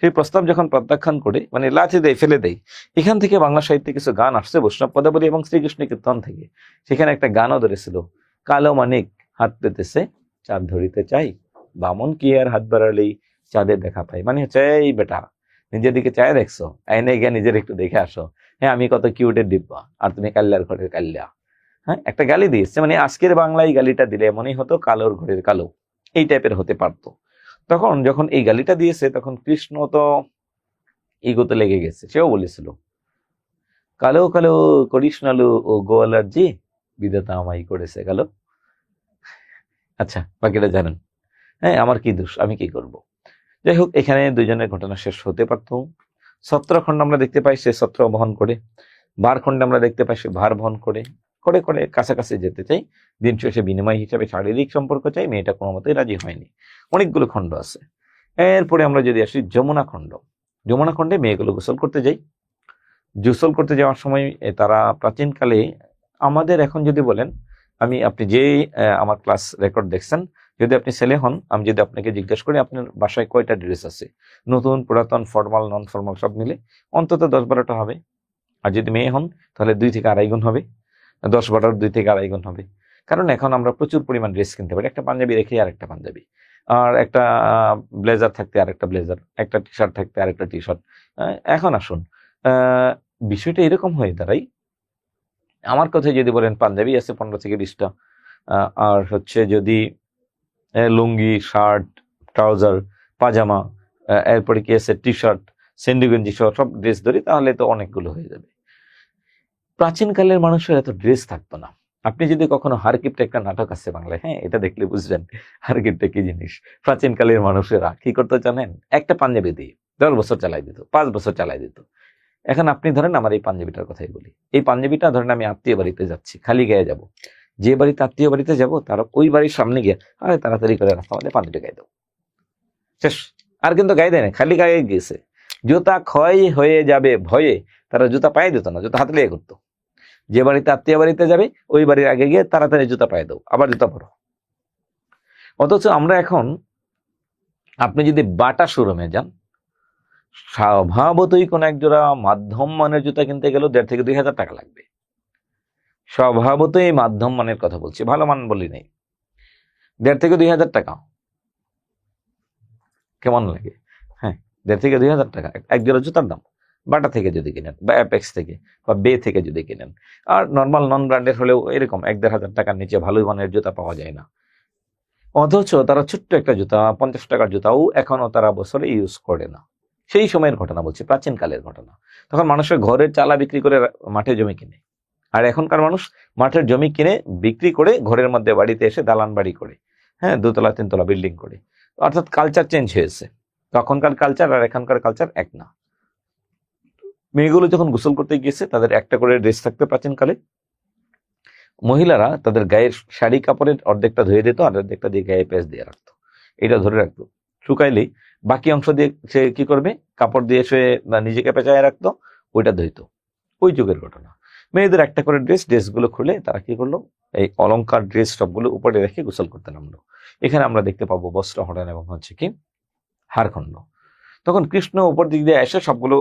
সেই প্রস্তাব যখন প্রত্যাখ্যান করে মানে লাথি দেয়, ফেলে দেয়। এখান থেকে বাংলা সাহিত্যে কিছু গান আসছে বৈষ্ণব পদাবলী এবং শ্রীকৃষ্ণ কীর্তন থেকে। সেখানে একটা গানও ধরেছিল, কালো মানিক হাত পেতেছে চাঁদ ধরিতে চাই, বামন কি আর হাত বাড়ালেই চাঁদের দেখা পাই। মানে হচ্ছে এই বেটা নিজের দিকে চায় দেখছো, আইনে গিয়ে নিজের একটু দেখে আসো, হ্যাঁ আমি কত কিউটের ডিব্বা আর তুমি কাল্লার ঘরের কাল্লা। হ্যাঁ একটা গালি দিয়েছে, মানে আজকের বাংলায় গালিটা দিলে এমনই হতো কালোর ঘরের কালো, এই টাইপের হতে পারতো। তখন যখন এই গালিটা দিয়েছে তখন কৃষ্ণ তো ইগোতে লেগে গেছে, সেও বলেছিল কালো কালো করিস নালু ও গোয়ালার জি বিধাতা আমাই করেছে কালো। আচ্ছা বাকিটা জানেন, হ্যাঁ আমার কি দোষ, আমি কি করব। যাই হোক এখানে দুইজনের ঘটনা শেষ হতে পারত। ছত্রখণ্ড আমরা দেখতে পাই সে ছত্র বহন করে, ভারখণ্ডে আমরা দেখতে পাই সে ভার বহন করে করে করে কাছাকাছি যেতে চাই, দিন শেষে বিনিময় হিসাবে শারীরিক সম্পর্ক চাই, মেয়েটা কোনো মতেই রাজি হয়নি। অনেকগুলো খণ্ড আছে। এরপরে আমরা যদি আসি যমুনা খণ্ড, যমুনা খণ্ডে মেয়েগুলো গোসল করতে যাই। গোসল করতে যাওয়ার সময় তারা প্রাচীনকালে আমাদের এখন যদি বলেন, আপনি যে আমার ক্লাস রেকর্ড দেখছেন, যদি আপনি ছেলে হন, আমি যদি আপনাকে জিজ্ঞেস করি আপনার বাসায় কয়টা ড্রেস আছে, নতুন পুরাতন ফর্মাল নন ফর্মাল সব মিলে অন্তত 10-12টা হবে। আর যদি মেয়ে হন তাহলে 2 থেকে আড়াই গুণ হবে, 10-12 2 থেকে আড়াই গুণ হবে। কারণ এখন আমরা প্রচুর পরিমাণ ড্রেস কিনতে পারি, একটা পাঞ্জাবি রেখে আর একটা পাঞ্জাবি, আর একটা ব্লেজার থাকতে আর একটা ব্লেজার, একটা টি শার্ট থাকতে আর একটা টি শার্ট। এখন আসুন বিষয়টা এরকম হয়ে দাঁড়াই, আমার কথায় যদি বলেন পাঞ্জাবি আছে 15 থেকে 20টা, আর হচ্ছে যদি লুঙ্গি শার্ট ট্রাউজার পাজামা, এরপরে কি আছে টি শার্ট সেন্ডি গেঞ্জি সহ সব ড্রেস ধরি, তাহলে তো অনেকগুলো হয়ে যাবে। প্রাচীনকালের মানুষের এত ড্রেস থাকতো না। আপনি যদি কখনো হারকিপ্ট, একটা নাটক আছে বাংলায়, হ্যাঁ এটা দেখলে বুঝবেন হারকিপ্টটা কি জিনিস। প্রাচীনকালের মানুষেরা কি করতে জানেন, একটা পাঞ্জাবি দিয়ে 10 বছর চালাই দিত, 5 বছর চালাই দিত। এখন আপনি ধরেন আমার এই পাঞ্জাবিটার কথাই বলি, এই পাঞ্জাবিটা ধরেন আমি আত্মীয় বাড়িতে যাচ্ছি, খালি গায়ে যাব, যে বাড়িতে আত্মীয় বাড়িতে যাব তার ওই বাড়ির সামনে গিয়ে আরে তাড়াতাড়ি করে রাস্তা আমাদের পাঞ্জাবি গায়ে দাও, শেষ। আর কিন্তু গায়ে দেয় না, খালি গায়ে গিয়েছে। জুতা ক্ষয় হয়ে যাবে ভয়ে তারা জুতা পায়ে দিত না, জুতা হাতে লেগে করতো। যে বাড়িতে আত্মীয় বাড়িতে যাবে ওই বাড়ির আগে গিয়ে তাড়াতাড়ি জুতা পায়ে দাও, আবার জুতা পরো। অথচ আমরা এখন, আপনি যদি বাটা শোরুমে যান, স্বভাবতই কোন এক জোড়া মাধ্যম মানের জুতা কিনতে গেলেও 1,500 থেকে 2,000 টাকা লাগবে। স্বভাবতই মাধ্যম মানের কথা বলছি, ভালো মান বলি নেই। 1,500 থেকে 2,000 টাকা কেমন লাগে? হ্যাঁ 1,500 থেকে 2,000 টাকা এক জোড়া জুতার দাম, বাটা থেকে যদি কিনেন বা অ্যাপেক্স থেকে বা বে থেকে যদি কিনেন। আর নর্মাল নন ব্র্যান্ডের হলেও এরকম 1,500 টাকার নিচে ভালো মানের জুতা পাওয়া যায় না। অথচ তারা ছোট্ট একটা জুতা 50 টাকার জুতাও এখনো তারা বছরে ইউজ করে না। সেই সময়ের ঘটনা বলছি, প্রাচীন কালের ঘটনা। তখন মানুষের ঘরের চালা বিক্রি করে মাঠে জমি কিনে, আর এখনকার মানুষ মাঠের জমি কিনে বিক্রি করে ঘরের মধ্যে বাড়িতে এসে দালান বাড়ি করে, হ্যাঁ 2তলা 3তলা বিল্ডিং করে। অর্থাৎ কালচার চেঞ্জ হয়েছে। তখনকার কালচার আর এখনকার কালচার এক না। মেয়েগুলো যখন গোসল করতে গিয়েছে তাদের একটা করে ড্রেস থাকতো প্রাচীনকালে। মহিলারা তাদের গায়ের শাড়ি কাপড়ের অর্ধেকটা ধুয়ে দিত, আর অর্ধেকটা দিয়ে গায়ে পেঁচ দিয়ে রাখতো, এটা ধরে রাখতো। শুকাইলেই বাকি অংশ দিয়ে সে কি করবে, কাপড় দিয়ে সে নিজেকে পেঁচায় রাখতো, ওইটা ধুইতো। ওই যুগের ঘটনা। মেয়েদের একটা করে ড্রেসগুলো খুলে তারা কি করলো, এই অলংকার ড্রেস সবগুলো উপরে রেখে গোসল করতে নামলো। এখানে আমরা দেখতে পাবো বস্ত্র হরণ এবং হচ্ছে কি হারখণ্ড। তখন কৃষ্ণ উপর দিক দিয়ে এসে সবগুলো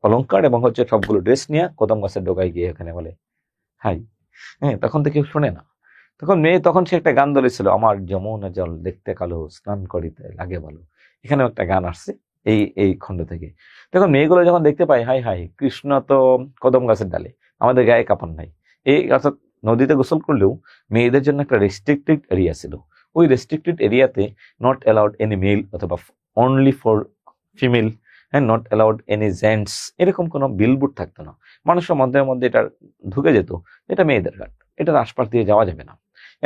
অলংকার এবং হচ্ছে সবগুলো ড্রেস নিয়ে কদম গাছের ডোকায় গিয়ে এখানে বলে হাই। হ্যাঁ তখন তো কেউ শোনে না। তখন সে একটা গান ধরেছিল, আমার যমুনা জল দেখতে কালো স্নান করিতে লাগে ভালো। এখানেও একটা গান আসছে এই এই খণ্ড থেকে। তখন মেয়েগুলো যখন দেখতে পায় হাই হাই কৃষ্ণ তো কদম গাছের ডালে, আমাদের গায়ে কাপড় নাই। এই অর্থাৎ নদীতে গোসল করলেও মেয়েদের জন্য একটা রেস্ট্রিক্টেড এরিয়া ছিল। ওই রেস্ট্রিক্টেড এরিয়াতে নট অ্যালাউড এনি মেল অথবা অনলি ফর ফিমেল, হ্যাঁ নট অ্যালাউড এনি জেন্টস, এরকম কোনো বিলবোর্ড থাকতো না। মানুষের মধ্যে মধ্যে এটা ঢুকে যেত, এটা মেয়েদের ঘাট, এটার আশপাশ দিয়ে যাওয়া যাবে না।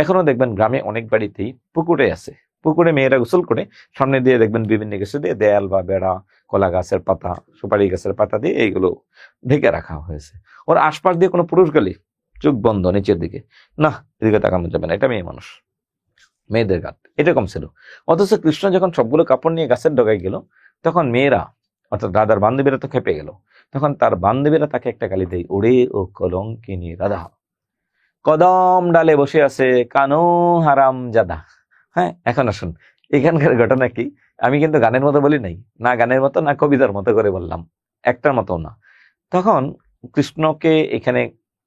এখনো দেখবেন গ্রামে অনেক বাড়িতেই পুকুরে আছে, পুকুরে মেয়েরা গোসল করে সামনে দিয়ে দেখবেন বিভিন্ন কিছু দিয়ে দেয়াল বা বেড়া, কলা গাছের পাতা, সুপারি গাছের পাতা দিয়ে এইগুলো ঢেকে রাখা হয়েছে। ওর আশপাশ দিয়ে কোনো পুরুষ গেলে চোখ বন্ধ নিচের দিকে, না এদিকে তাকানো যাবে না, এটা মেয়ে মানুষ, মেয়েদের গাত, এরকম ছিল। অথচ কৃষ্ণ যখন সবগুলো কাপড় নিয়ে গাছের ডগায় গেল, তখন মেয়েরা অর্থাৎ রাধার বান্ধবীরা তো খেপে গেল। তখন তার বান্ধবীরা তাকে একটা গালি দেয়, ওরে ও কলঙ্কিনী রাধা, কদম ডালে বসে আছে কানো হারাম জাদা। হ্যাঁ, এখন আসুন এখানকার ঘটনা কি, আমি কিন্তু গানের মতো বলি নাই, না গানের মতো না কবিতার মতো করে বললাম, একটার মতো না। তখন কৃষ্ণকে এখানে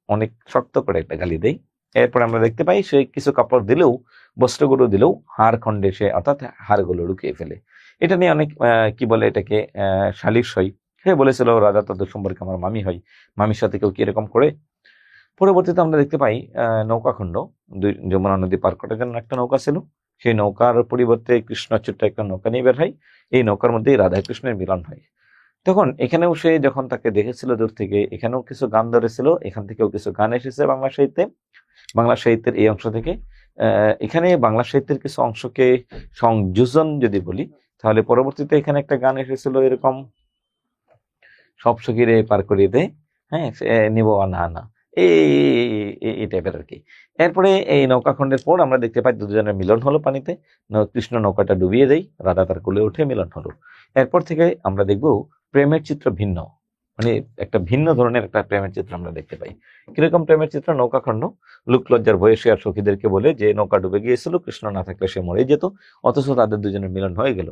অনেক শক্ত করে একটা গালি দেয়। এরপর আমরা দেখতে পাই সে কিছু কাপড় দিলেও, বস্ত্রগুলো দিলেও হাড় খণ্ডে সে অর্থাৎ হাড়গুলো লুকিয়ে ফেলে। এটা নিয়ে অনেক কি বলে এটাকে সালিশ হয়। সে বলেছিল রাজা তাদের সম্পর্কে আমার মামি হয়, মামির সাথে কেউ কিরকম করে। পরবর্তীতে আমরা দেখতে পাই নৌকাখণ্ড, যমুনা নদী পার করার জন্য একটা নৌকা ছিল, সেই নৌকার পরিবর্তে কৃষ্ণ ছোট্ট একটা নৌকা নিয়ে বের হয়। এই নৌকার মধ্যেই রাধা কৃষ্ণের মিলন হয়। তখন এখানেও সে যখন তাকে দেখেছিল দূর থেকে, এখানেও কিছু গান ধরেছিল, এখান থেকেও কিছু গান এসেছে বাংলা সাহিত্যে, বাংলা সাহিত্যের এই অংশ থেকে। এখানে বাংলা সাহিত্যের কিছু অংশকে সংযোজন যদি বলি, তাহলে পরবর্তীতে এখানে একটা গান এসেছিল এরকম, সব সখীরে পার করিয়ে দে, হ্যাঁ নিব না না, এই টাইপের আর কি। এরপরে এই নৌকাখণ্ডের পর আমরা দেখতে পাই দুজনের মিলন হলো পানিতে, কৃষ্ণ নৌকাটা ডুবিয়ে দেয়, রাধা তার কোলে উঠে মিলন হলো। এরপর থেকে আমরা দেখব প্রেমের চিত্র ভিন্ন, মানে একটা ভিন্ন ধরনের একটা প্রেমের চিত্র আমরা দেখতে পাই। কিরকম প্রেমের চিত্র? নৌকাখণ্ড, লোকলজ্জার বয়সে আর সখীদেরকে বলে যে নৌকা ডুবে গিয়েছিল, কৃষ্ণ না থাকলে সে মরে যেত, অথচ তাদের দুজনের মিলন হয়ে গেল।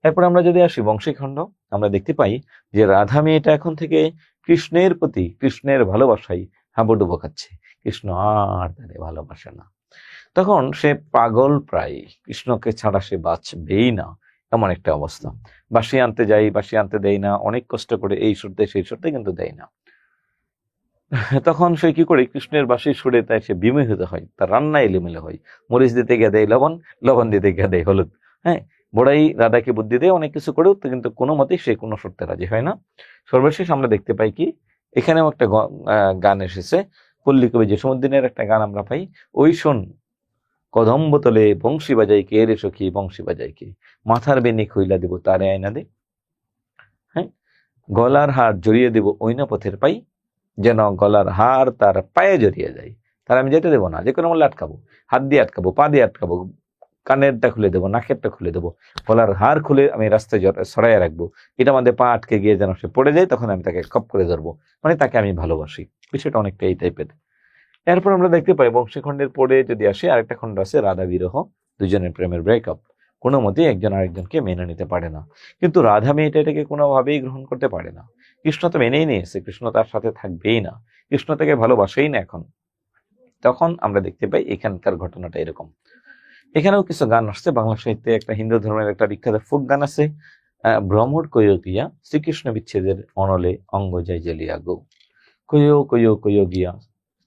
এরপর আমরা যদি আসি বংশীখণ্ড, আমরা দেখতে পাই যে রাধা মেয়েটা এখন থেকে কৃষ্ণের প্রতি, কৃষ্ণের ভালোবাসায় হাবুডুবো খাচ্ছে, কৃষ্ণ আর তারে ভালোবাসে না। তখন সে পাগল প্রায়, কৃষ্ণকে ছাড়া সে বাঁচবেই না, এমন একটা অবস্থা। বাঁশি আনতে যাই, বাঁশি আনতে দেয় না, অনেক কষ্ট করে এই সুরতে সেই সুরতে কিন্তু দেয় না। তখন সে কি করে, কৃষ্ণের বাঁশি সুরে তাই সে বিমোহিত হয়, তার রান্না এলোমেলো হয়, মরিচ দিতে গিয়ে দেয় লবণ, লবণ দিতে গিয়ে দেয় হলুদ। হ্যাঁ, বড়াই রাধাকে বুদ্ধি দেয় অনেক কিছু করেও, কিন্তু কোনো মতেই সে কোনো শর্তে রাজি হয় না। সর্বশেষ আমরা দেখতে পাই কি, এখানেও একটা গান এসেছে, পল্লী কবি জসীমউদ্দীনের একটা গান আমরা পাই, ওই শোন কদম্ব তলে বংশী বাজাই কে রে সখী, বংশী বাজাই কে, মাথার বেনি খুইলা দিব তারে আয়না দে, হ্যাঁ গলার হার জড়িয়ে দেব ঐনা পথের পাই, যেন গলার হার তার পায়ে জড়িয়ে যায়, তার আমি যেতে দেবো না, যে কোনো মূল্যে আটকাবো, হাত দিয়ে আটকাবো, পা দিয়ে আটকাবো, কানেরটা খুলে দেবো, নাকেরটা খুলে দেবো, গলার হার খুলে আমি রাস্তায় সরাইয়া রাখবো, এটা আমাদের পা আটকে গিয়ে যেন সে পড়ে যায়, তখন আমি তাকে খপ করে ধরবো, মানে তাকে আমি ভালোবাসি। বিষয়টা অনেকটা এই টাইপের। এরপর আমরা দেখতে পাই বংশীখণ্ডের পরে যদি আসে, আরেকটা খণ্ড আছে রাধা বিরহ, দুজনের প্রেমের ব্রেকআপ, কোনো মতেই একজন আরেকজনকে মেনে নিতে পারে না। কিন্তু রাধা মেয়েটা এটাকে কোনোভাবেই গ্রহণ করতে পারে না। কৃষ্ণ তো মেনেই নিয়েছে, কৃষ্ণ তার সাথে থাকবেই না, কৃষ্ণ তাকে ভালোবাসেই না এখন। তখন আমরা দেখতে পাই এখানকার ঘটনাটা এরকম। এখানেও কিছু গান আসছে বাংলা সাহিত্যে, একটা হিন্দু ধর্মের একটা বিখ্যাত ফোক গান আছে, ভ্রমর কইও গিয়া শ্রীকৃষ্ণ বিচ্ছেদের অনলে অঙ্গ যাই জ্বালিয়া গো, কইও কইও কইও গিয়া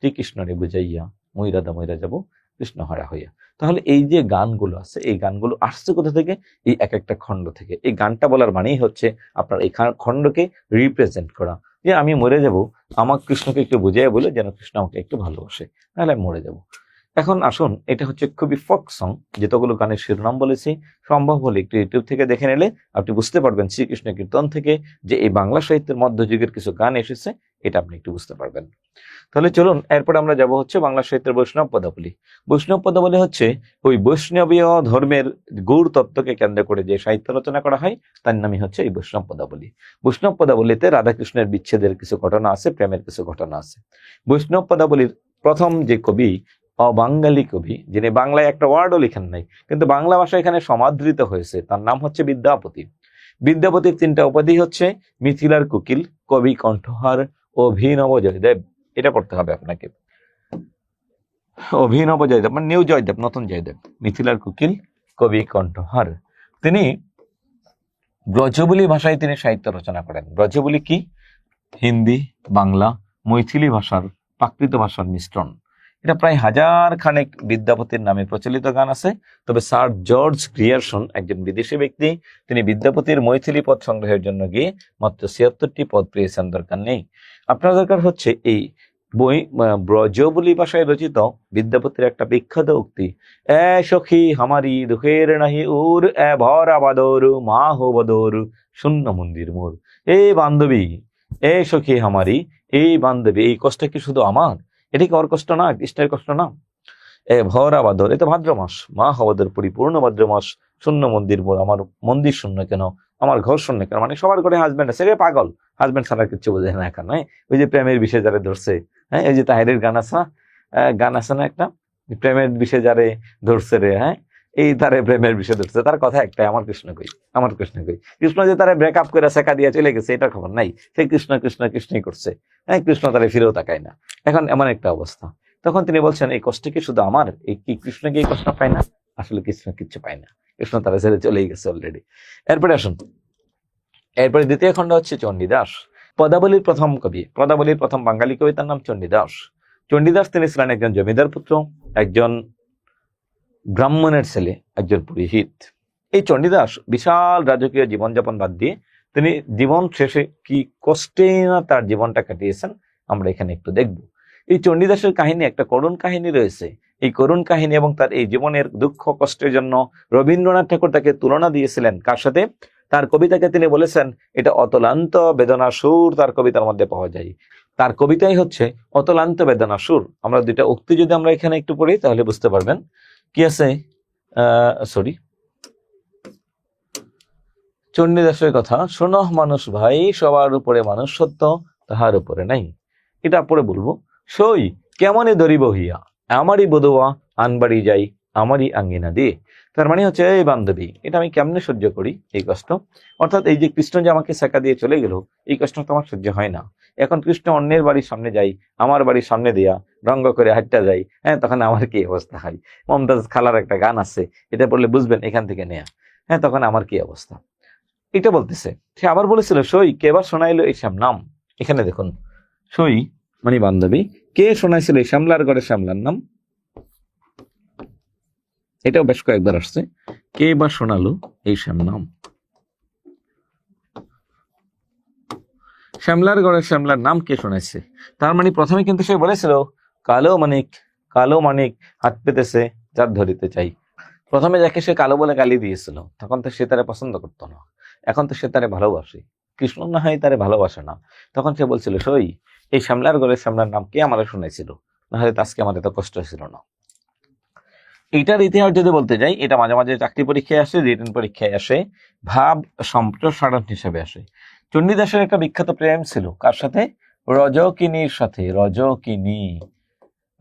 শ্রীকৃষ্ণরে বুঝাইয়া ময়রা যাব কৃষ্ণ হারা হইয়া। তাহলে এই যে গানগুলো আছে, এই গানগুলো আসছে কোথা থেকে? এই এক একটা খণ্ড থেকে। এই গানটা বলার মানেই হচ্ছে আপনার এই খণ্ডকে রিপ্রেজেন্ট করা, যে আমি মরে যাব, আমার কৃষ্ণকে একটু বুঝাইয়া বলে যেন কৃষ্ণ আমাকে একটু ভালোবাসে, নাহলে আমি মরে যাব। এখন আসুন, এটা হচ্ছে খুবই ফোক সং, যতগুলো গানের শিরোনাম বলেছি, সম্ভব হলে একটু ইউটিউব থেকে দেখে নিলে আপনি বুঝতে পারবেন শ্রীকৃষ্ণ কীর্তন থেকে যে এই বাংলা সাহিত্যের মধ্যযুগের কিছু গান এসেছে, এটা আপনি একটু বুঝতে পারবেন। তাহলে চলুন এরপর আমরা যাব হচ্ছে বাংলা সাহিত্যের বৈষ্ণব পদাবলী। বৈষ্ণব পদাবলী হচ্ছে ওই বৈষ্ণবীয় ধর্মের গৌর তত্ত্বকে কেন্দ্র করে যে সাহিত্য রচনা করা হয়, তার নামই হচ্ছে এই বৈষ্ণব পদাবলী। বৈষ্ণব পদাবলীতে রাধাকৃষ্ণের বিচ্ছেদের কিছু ঘটনা আছে, প্রেমের কিছু ঘটনা আছে। বৈষ্ণব পদাবলীর প্রথম যে কবি, অবাঙ্গালী কবি, যিনি বাংলায় একটা ওয়ার্ডও লিখেন নাই, কিন্তু বাংলা ভাষা এখানে সমাদৃত হয়েছে, তার নাম হচ্ছে বিদ্যাপতি। বিদ্যাপতির তিনটা উপাধি হচ্ছে মিথিলার কোকিল, কবি কণ্ঠহার, অভিনব জয়দেব। এটা পড়তে হবে আপনাকে, অভিনব জয়দেব মানে নিউ জয়দেব, নতুন জয়দেব, মিথিলার কোকিল, কবি কণ্ঠহার। তিনি ব্রজবুলি ভাষায় তিনি সাহিত্য রচনা করেন। ব্রজবুলি কি? হিন্দি, বাংলা, মৈথিলি ভাষার প্রাকৃত ভাষার মিশ্রণ। এটা প্রায় 1000 খানেক বিদ্যাপতির নামে প্রচলিত গান আছে। তবে স্যার জর্জ গ্রিয়ারসন, একজন বিদেশি ব্যক্তি, তিনি বিদ্যাপতির মৈথিলি পদ সংগ্রহের জন্য গিয়ে মাত্র 76টি পদ পেয়েছেন, দরকার নেই। আপনার দরকার হচ্ছে এই বই ব্রজবুলি ভাষায় রচিত বিদ্যাপতির একটা বিখ্যাত উক্তি, এ সখী হামারি দুঃখের নাহি উর এ ভরা বাদর মা হো বদর শূন্য মন্দির মোর। এ বান্ধবী, এ সখী হামারি, এই বান্ধবী, এই কষ্ট কি শুধু আমার? এটা কি ওর কষ্ট না, কৃষ্ণের কষ্ট না? এ ভরা ভাদর, এ তো ভাদ্র মাস, মা হবাদের পরিপূর্ণ ভাদ্র মাস, শূন্য মন্দির মোর, আমার মন্দির শূন্য কেন, আমার ঘর শূন্য কেন? মানে সবার ঘরে হাজবেন্ড আছে, রে পাগল, হাজবেন্ড ছাড়া কিছু বোঝে না এখন, নয়? ওই যে প্রেমের বিষয় যারা ধরছে, হ্যাঁ, ওই যে তাহিরের গান আছে না, গান আছে না একটা, প্রেমের বিষয় যারে ধরছে রে, হ্যাঁ, এই তারে প্রেমের বিষয় ধরছে, তার কথা একটাই, আমার কৃষ্ণ কই, আমার কৃষ্ণ কই। কৃষ্ণ যে তারা ব্রেকআপ করে সেকা দিয়ে চলে গেছে এটার খবর নাই, সে কৃষ্ণ কৃষ্ণ কৃষ্ণই করছে, হ্যাঁ, কৃষ্ণ তারে ফিরেও তাকায় না। এখন এমন একটা অবস্থা, তখন তিনি বলছেন এই কষ্ট কি শুধু আমার, এই কি কৃষ্ণ কি এই কষ্ট পায় না? আসলে কৃষ্ণ কিচ্ছু পায় না, কৃষ্ণ তারা ছেড়ে চলেই গেছে অলরেডি। এরপরে আসুন, এরপরে দ্বিতীয় খণ্ড হচ্ছে চণ্ডীদাস। পদাবলীর প্রথম কবি, পদাবলীর প্রথম বাঙালি কবি, তার নাম চণ্ডীদাস। চণ্ডীদাস তিনি ছিলেন একজন জমিদার পুত্র, একজন ব্রাহ্মণের ছেলে, একজন পুরোহিত। এই চণ্ডীদাস বিশাল রাজকীয় জীবনযাপন বাদ দিয়ে তিনি জীবন শেষে কি কষ্টে না তার জীবনটা কাটিয়েছেন, আমরা এখানে একটু দেখব। এই চণ্ডীদাসের কাহিনী একটা করুণ কাহিনী রয়েছে। এই করুণ কাহিনী এবং তার এই জীবনের দুঃখ কষ্টের জন্য রবীন্দ্রনাথ ঠাকুর তাকে তুলনা দিয়েছিলেন কার সাথে? তার কবিতাকে তিনি বলেছেন এটা অতলান্ত বেদনা সুর তার কবিতার মধ্যে পাওয়া যায়। তার কবিতাই হচ্ছে অতলান্ত বেদনা সুর। আমরা দুইটা উক্তি যদি আমরা এখানে একটু পড়ি তাহলে বুঝতে পারবেন কি আছে। সরি, চণ্ডীদাসের কথা, শোনো মানুষ ভাই, সবার উপরে মানুষ সত্য, তাহার উপরে নাই। এটা পরে বলবো, সই কেমনে ধরিব হিয়া, আমারই বধুয়া আনবাড়ি যাই, আমারই আঙ্গিনা দিয়ে। তার মানে হচ্ছে এই বান্ধবী, এটা আমি কেমনে সহ্য করি এই কষ্ট, অর্থাৎ এই যে কৃষ্ণ যে আমাকে শেখা দিয়ে চলে গেল, এই কষ্ট তো আমার সহ্য হয় না। এখন কৃষ্ণ অন্যের বাড়ির সামনে যাই, আমার বাড়ির সামনে দিয়া রঙ্গ করে হাঁটতে যাই, হ্যাঁ, তখন আমার কি অবস্থা হয়। মমতাজ খালার একটা গান আছে, এটা পড়লে বুঝবেন এখান থেকে নেয়া, হ্যাঁ, তখন আমার কি অবস্থা, এটা বলতেছে। সে আবার বলেছিল, সই কেবার শোনাইলো এই শ্যাম নাম। এখানে দেখুন, সই মানে বান্ধবী, কে শোনাইছিল এই শ্যামলার ঘরে শ্যামলার নাম, এটাও বেশ কয়েকবার আসছে, কে বা শোনালো এই শ্যাম নাম। শ্যামলার ঘরে শ্যামলার নাম কে শোনাইছে? তার মানে প্রথমে কিন্তু সে বলেছিল কালো মানিক, কালো মানিক হাত পেতেছে যার ধরিতে চাই। প্রথমে যাকে সে কালো বলে গালি দিয়েছিল তখন তো সে তারে পছন্দ করতো না, এখন তো সে তারে ভালোবাসে। কৃষ্ণ না হয় তারে ভালোবাসে না, তখন সে বলছিল সই এই শ্যামলার ঘরে শ্যামলার নাম কে আমার শুনেছিল, না হলে আজকে আমার এত কষ্ট ছিল না। এইটার ইতিহাস যদি বলতে যাই, এটা মাঝে মাঝে চাকরি পরীক্ষায় আসে, রিটেন পরীক্ষায় আসে, ভাব সম্প্রসারণ হিসেবে আসে। চণ্ডীদাসের একটা বিখ্যাত প্রেম ছিল কার সাথে? রজকিনীর সাথে। রজকিনী,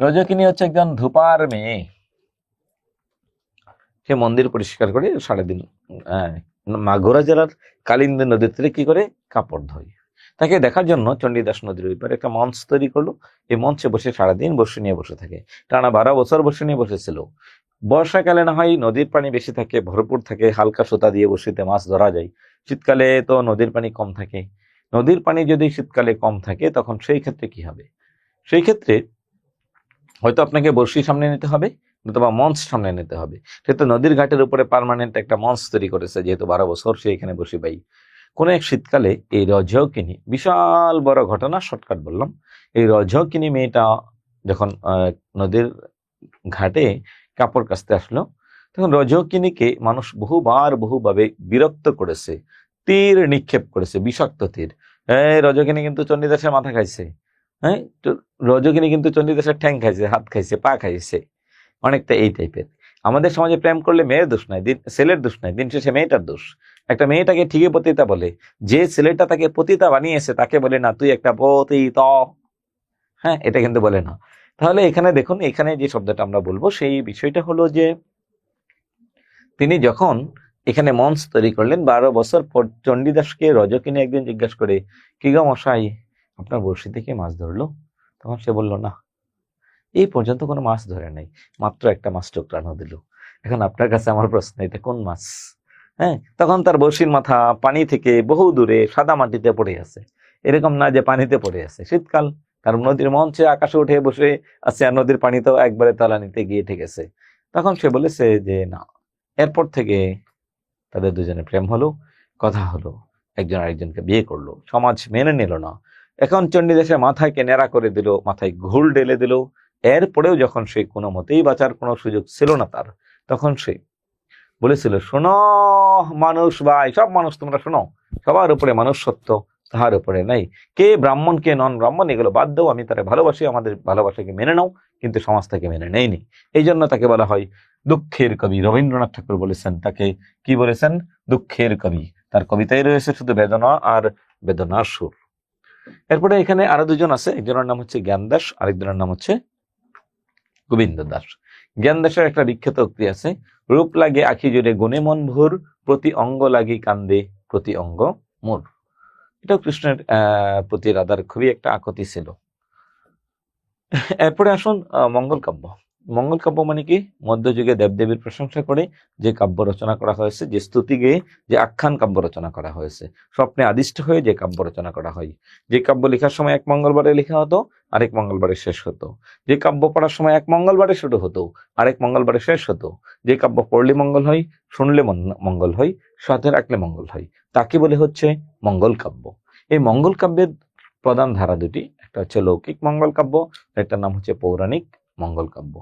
রজকিনী হচ্ছে একজন ধূপার মেয়ে। সে মন্দির পরিষ্কার করে সারাদিন, মাগুরা জেলার কালিন্দী নদীর তীরে কি করে কাপড় ধোয়। তাকে দেখার জন্য চণ্ডীদাস নদীর ওই পারে একটা মঞ্চ তৈরি করলো, এই মঞ্চে বসে সারাদিন বসে নিয়ে বসে থাকে, টানা 12 বছর বসে নিয়ে বসেছিল। বর্ষাকালে না হয় নদীর পানি বেশি থাকে, ভরপুর থাকে, হালকা সুতা দিয়ে বসিতে মাছ ধরা যায়। শীতকালে তো নদীর পানি কম থাকে। নদীর পানি যদি শীতকালে কম থাকে তখন সেই ক্ষেত্রে কি হবে? সেই ক্ষেত্রে হয়তো আপনাকে বড়শি সামনে নিতে হবে, অথবা মঞ্চ সামনে নিতে হবে। সে তো নদীর ঘাটের উপরে পার্মানেন্ট একটা মঞ্চ তৈরি করেছে, যেহেতু 12 বছর সে এখানে বসে পাই। কোন এক শীতকালে এই রজকিনী, বিশাল বড় ঘটনা, শর্টকাট বললাম, এই রজকিনী মেয়েটা যখন নদীর ঘাটে কাপড় কাচতে আসলো, তখন রজকিনীকে মানুষ বহুভাবে বিরক্ত করেছে, তীর নিক্ষেপ করেছে, বিষাক্ত তীর। রজকিনী কিন্তু চণ্ডীদাসের মাথা খাইছে, হ্যাঁ, রজকিনী কিন্তু চণ্ডীদাসের ঠ্যাং খাইছে, হাত খাইছে, পা খাইছে, অনেকটা এই টাইপের। আমাদের সমাজে প্রেম করলে মেয়ের দোষ নাই, ছেলের দোষ নাই, দিন শেষে মেয়েটার দোষ। একটা মেয়েটাকে ঠিকই পতিতা বলে, যে ছেলেটা তাকে পতিতা বানিয়েছে তাকে বলে না তুই একটা পতিত, হ্যাঁ, এটা কিন্তু বলে না। তাহলে এখানে দেখুন, এখানে যে শব্দটা আমরা বলবো সেই বিষয়টা হলো যে তিনি যখন এখানে মঞ্চ তৈরি করলেন, 12 বছর পর চণ্ডীদাসকে রজকিনী একদিন জিজ্ঞাসা করে, কি গো মশাই, আপনার বড়শি থেকে মাছ ধরলো? তখন সে বলল, না, এই পর্যন্ত কোনো মাছ ধরে নাই, মাত্র একটা মাছ টুকরানো দিল। এখন আপনার কাছে আমার প্রশ্ন, এটা কোন মাছ? হ্যাঁ, তখন তার বড়শির মাথা পানি থেকে বহু দূরে সাদা মাটিতে পড়ে আছে, এরকম না যে পানিতে পড়ে আছে। শীতকাল, কারণ নদীর মঞ্চে আকাশে উঠে বসে আছে আর নদীর পানি তো একবারে তলানিতে গিয়ে ঠেকেছে। তখন সে বলেছে যে না। এরপর থেকে তাদের দুজনে প্রেম হলো, কথা হলো, একজন আরেকজনকে বিয়ে করলো। সমাজ মেনে নিল না, এখন চণ্ডীদাসে মাথাকে ন্যাড়া করে দিল, মাথায় ঘুল ঢেলে দিল। এরপরেও যখন সে কোনো মতেই বাঁচার কোনো সুযোগ ছিল না তার, তখন সে বলেছিল, শোনো মানুষ ভাই, সব মানুষ তোমরা শোনো, সবার উপরে মানুষ সত্য, তাহার উপরে নাই। কে ব্রাহ্মণ কে নন ব্রাহ্মণ এগুলো বাদ দাও, আমি তারে ভালোবাসি, আমাদের ভালোবাসাকে মেনে নাও, কিন্তু সমাজ তাকে মেনে নেয়নি। এই জন্য তাকে বলা হয় দুঃখের কবি। রবীন্দ্রনাথ ঠাকুর বলেছেন তাকে, কি বলেছেন? দুঃখের কবি। তার কবিতায় রয়েছে শুধু বেদনা আর বেদনার সুর। এরপরে এখানে আরো দুজন আছে, একজনের নাম হচ্ছে জ্ঞান দাস, আরেকজনের নাম হচ্ছে গোবিন্দ দাস। জ্ঞান দাসের একটা বিখ্যাত উক্তি আছে, রূপ লাগে আখি জুড়ে গুণে মন ভোর, প্রতি অঙ্গ লাগি কান্দে প্রতি অঙ্গ মোর। এটাও কৃষ্ণের প্রতি রাধার খুবই একটা আকতি ছিল। এরপরে আসুন মঙ্গল কাব্য। মঙ্গল কাব্য মানে কি? মধ্যযুগে দেবদেবীর প্রশংসা করে যে কাব্য রচনা করা হয়েছে, যে স্তুতি গেয়ে যে আখ্যান কাব্য রচনা করা হয়েছে, স্বপ্নে আদিষ্ট হয়ে যে কাব্য রচনা করা হয়। যে কাব্য লেখার সময় এক মঙ্গলবারে লেখা হতো, আরেক মঙ্গলবারে শেষ হতো। যে কাব্য পড়ার সময় এক মঙ্গলবারে শুরু হতো, আরেক মঙ্গলবারে শেষ হতো। যে কাব্য পড়লে মঙ্গল হয়, শুনলে মঙ্গল হয়, সাথে রাখলে মঙ্গল হয়, তাকে বলে হচ্ছে মঙ্গল কাব্য। এই মঙ্গল কাব্যের প্রধান ধারা দুটি, একটা হচ্ছে লৌকিক মঙ্গল কাব্য, একটার নাম হচ্ছে পৌরাণিক মঙ্গল কাব্য।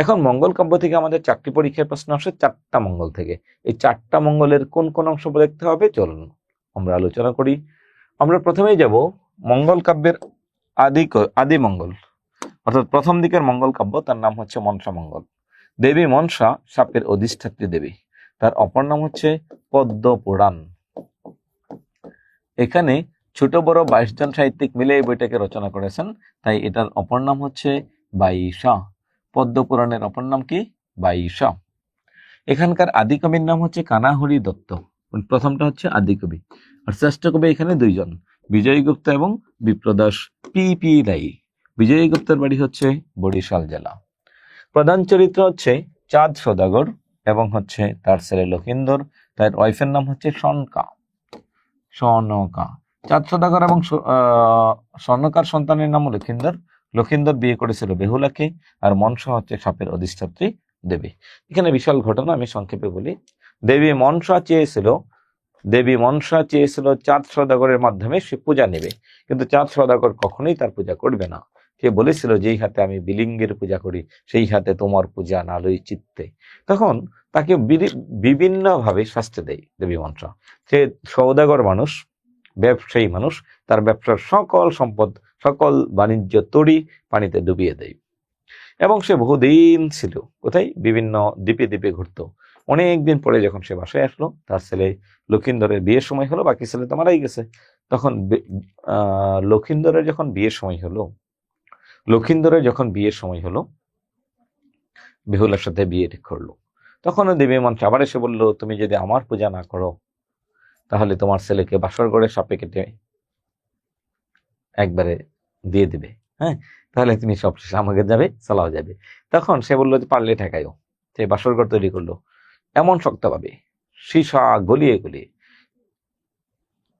এখন মঙ্গল কাব্য থেকে আমাদের চাকরি পরীক্ষায় প্রশ্ন আসে 4টা মঙ্গল থেকে। এই 4টা মঙ্গলের কোন কোন অংশ দেখতে হবে, চলুন আমরা আলোচনা করি। আমরা প্রথমেই যাব মঙ্গল কাব্যের আদি মঙ্গল, অর্থাৎ প্রথম দিকের মঙ্গল কাব্য, তার নাম হচ্ছে মনসা মঙ্গল। দেবী মনসা সাপের অধিষ্ঠাত্রী দেবী, তার অপর নাম হচ্ছে পদ্ম পুরাণ। এখানে ছোট বড় 22 জন সাহিত্যিক মিলে এই বইটাকে রচনা করেছেন, তাই এটার অপর নাম হচ্ছে বাইশা। পদ্ম পুরাণের অপর নাম কি? বাইশা। এখানকার আদি কবির নাম হচ্ছে কানাহরি দত্ত, প্রথমটা হচ্ছে আদি কবি। আর শ্রেষ্ঠ কবি এখানে 2 জন, বিজয় গুপ্ত এবং বিপ্রদাস পি রাই। বিজয় গুপ্তের বাড়ি হচ্ছে বরিশাল জেলা। প্রধান চরিত্র হচ্ছে চাঁদ সদাগর এবং হচ্ছে তার ছেলে লক্ষিন্দর, তার ওয়াইফের নাম হচ্ছে সনকা। চাঁদ সদাগর এবং স্বর্ণকার সন্তানের নাম লক্ষিন্দর। লক্ষিন্দর বিয়ে করেছিল বেহুলাকে, আর মনসা হচ্ছে সাপের অধিষ্ঠাত্রী দেবী। এখানে বিশাল ঘটনা, আমি সংক্ষেপে বলি। দেবী মনসা চেয়েছিল চাঁদ সদাগরের মাধ্যমে সে পূজা নেবে, কিন্তু চাঁদ সদাগর কখনোই তার পূজা করবে না। সে বলেছিল, যেই হাতে আমি বিলিঙ্গের পূজা করি, সেই হাতে তোমার পূজা না লই চিত্তে। তখন তাকে বিভিন্ন ভাবে শাস্তি দেয় দেবী মনসা। সে সৌদাগর মানুষ, ব্যবসায়ী মানুষ, তার ব্যবসার সকল সম্পদ, সকল বাণিজ্য তড়ি পানিতে ডুবিয়ে দেয়। এবং সে বহুদিন ছিল কোথায়? বিভিন্ন দ্বীপে দ্বীপে ঘুরতো। অনেকদিন পরে যখন সে বাসায় আসলো, তার ছেলে লক্ষিন্দরের বিয়ের সময় হলো, বাকি ছেলে তো মারাই গেছে। তখন লক্ষিন্দরের যখন বিয়ের সময় হলো, বেহুলার সাথে বিয়ে ঠিক করলো। তখন দেবী মনসা আবার এসে বললো, তুমি যদি আমার পূজা না করো, তাহলে তোমার ছেলেকে বাসর করে সাপে কেটে একবারে দিয়ে দিবে। হ্যাঁ, তাহলে তুমি সব আমাকে যাবে, চালাও যাবে। তখন সে বললো যে পারলে ঠেকাইও। সে বাসরঘর তৈরি করলো এমন শক্তভাবে, সীসা গলিয়ে গলিয়ে।